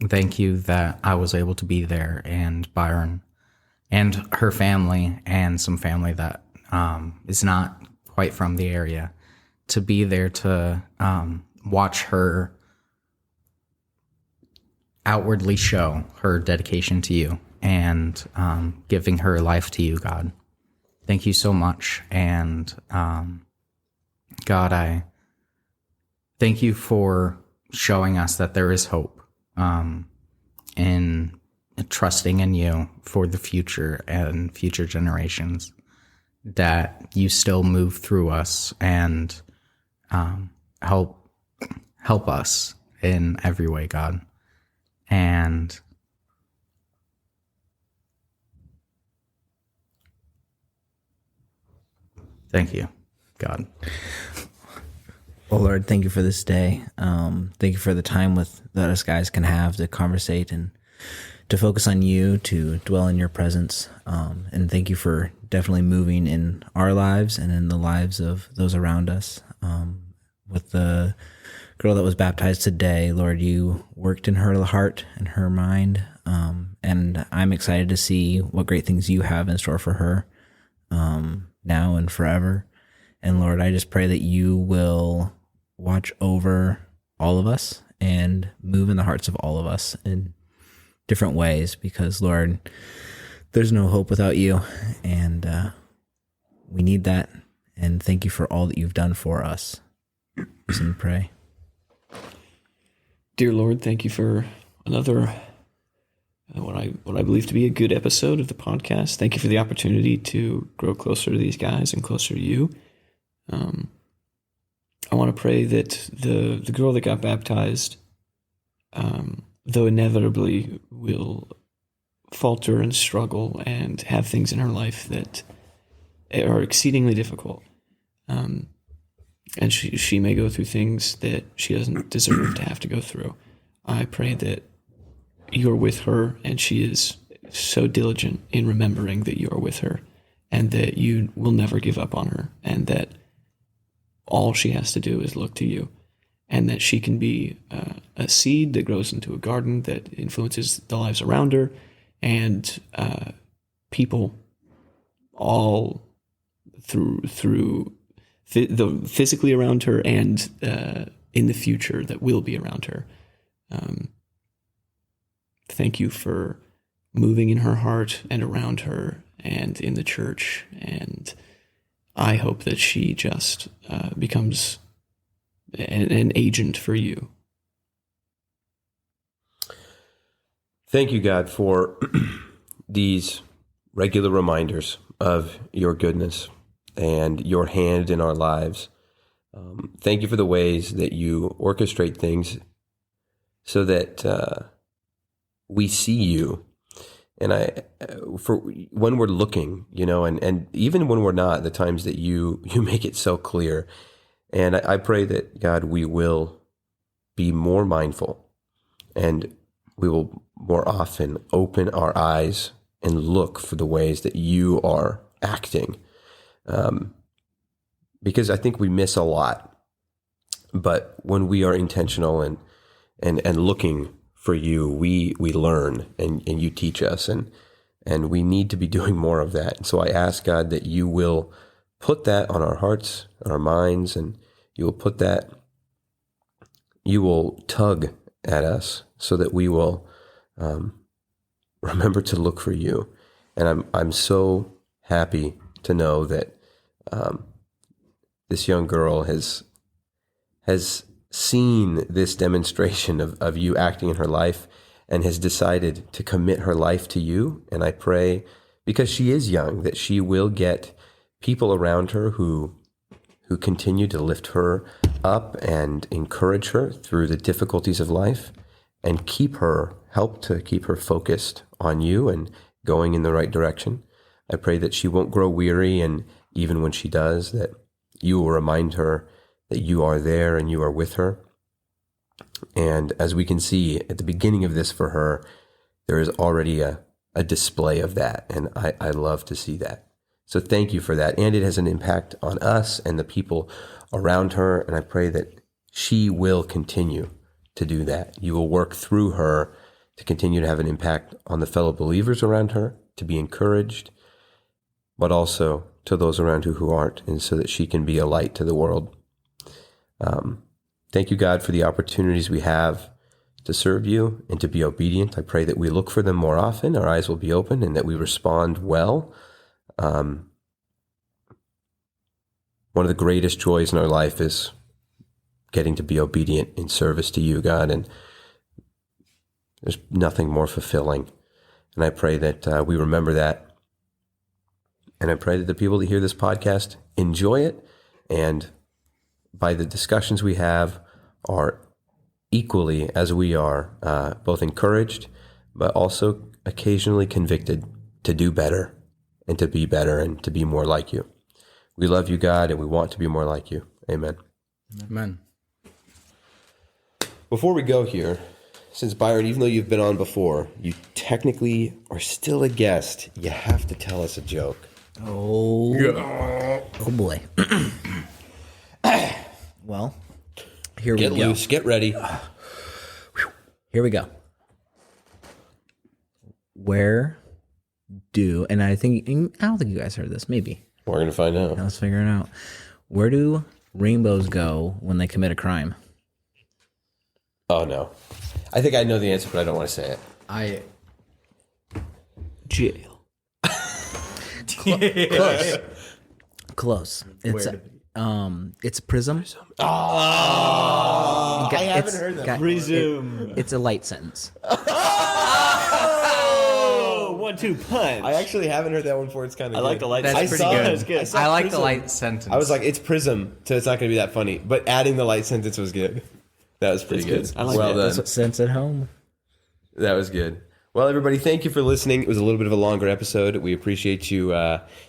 thank you that I was able to be there, and Byron and her family and some family that is not quite from the area, to be there to watch her outwardly show her dedication to you and giving her life to you, God. Thank you so much. And God, I thank you for showing us that there is hope in trusting in you for the future and future generations, that you still move through us and help us in every way, God. And thank you, God. Well, Lord, thank you for this day. Thank you for the time that us guys can have to conversate and to focus on you, to dwell in your presence. And thank you for definitely moving in our lives and in the lives of those around us. With the girl that was baptized today, Lord, you worked in her heart and her mind. And I'm excited to see what great things you have in store for her now and forever. And Lord, I just pray that you will watch over all of us and move in the hearts of all of us in different ways, because Lord, there's no hope without you, and we need that. And thank you for all that you've done for us. Listen and pray. Dear Lord, thank you for another what I believe to be a good episode of the podcast. Thank you for the opportunity to grow closer to these guys and closer to you. I want to pray that the girl that got baptized, though inevitably will falter and struggle and have things in her life that are exceedingly difficult, and she may go through things that she doesn't deserve to have to go through. I pray that you're with her, and she is so diligent in remembering that you are with her, and that you will never give up on her, and that all she has to do is look to you, and that she can be a seed that grows into a garden that influences the lives around her, and people all through the physically around her and in the future that will be around her. Thank you for moving in her heart and around her and in the church, and I hope that she just becomes an agent for you. Thank you, God, for these regular reminders of your goodness and your hand in our lives. Thank you for the ways that you orchestrate things so that we see you. And for when we're looking, and even when we're not, the times that you make it so clear. And I pray that, God, we will be more mindful, and we will more often open our eyes and look for the ways that you are acting. Because I think we miss a lot. But when we are intentional and looking for you, we learn, and you teach us, and we need to be doing more of that. And so I ask, God, that you will put that on our hearts, on our minds, and you will tug at us so that we will remember to look for you. And I'm so happy to know that this young girl has seen this demonstration of you acting in her life and has decided to commit her life to you. And I pray, because she is young, that she will get people around her who continue to lift her up and encourage her through the difficulties of life and keep her help to keep her focused on you and going in the right direction. I pray that she won't grow weary, and even when she does, that you will remind her that you are there and you are with her. And as we can see at the beginning of this for her, there is already a display of that, and I love to see that. So thank you for that. And it has an impact on us and the people around her, and I pray that she will continue to do that. You will work through her to continue to have an impact on the fellow believers around her, to be encouraged, but also to those around who aren't, and so that she can be a light to the world. Thank you, God, for the opportunities we have to serve you and to be obedient. I pray that we look for them more often, our eyes will be open, and that we respond well. One of the greatest joys in our life is getting to be obedient in service to you, God, and there's nothing more fulfilling. And I pray that we remember that. And I pray that the people that hear this podcast enjoy it, and by the discussions we have are equally as we are, both encouraged, but also occasionally convicted to do better and to be better and to be more like you. We love you, God, and we want to be more like you. Amen. Amen. Before we go here, since Byron, even though you've been on before, you technically are still a guest, you have to tell us a joke. Oh boy. Well, here Get we go. loose, get ready. Here we go. Where do, and I don't think you guys heard this, maybe. We're going to find out. Let's figure it out. Where do rainbows go when they commit a crime? Oh, no. I think I know the answer, but I don't want to say it. Jail. Close. It's it's prism. Oh, I haven't heard that. Prism. It's a light sentence. Oh, 1-2 punch. I actually haven't heard that one before. It's kind of I like the light. That's I pretty saw good. it. That's good. saw I like the prism. light sentence. I was like, it's prism, so it's not going to be that funny. But adding the light sentence was good. That was pretty That's good. good. I like well that. done. Sense at home. That was good. Well, everybody, thank you for listening. It was a little bit of a longer episode. We appreciate you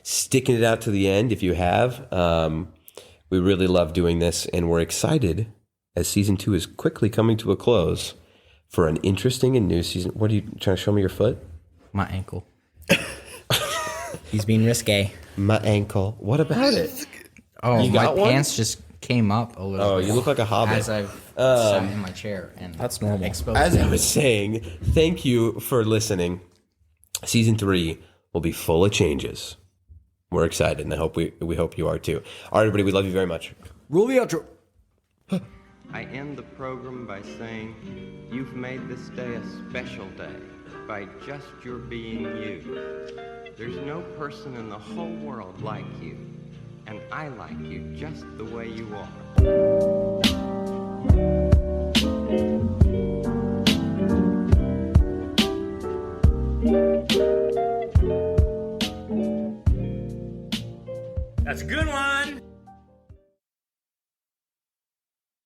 sticking it out to the end if you have. We really love doing this, and we're excited as season 2 is quickly coming to a close for an interesting and new season. What are you trying to show me your foot? my ankle. He's being risque. My ankle. What about it? Oh, You my got one? pants just came up a little. Oh, bit you look like a hobbit. As I've sat in my chair and That's normal. exposed. As I was saying, thank you for listening. Season 3 will be full of changes. We're excited, and I hope we hope you are too. All right, everybody, we love you very much. Roll the outro. I end the program by saying, you've made this day a special day by just your being you. There's no person in the whole world like you, and I like you just the way you are. That's a good one.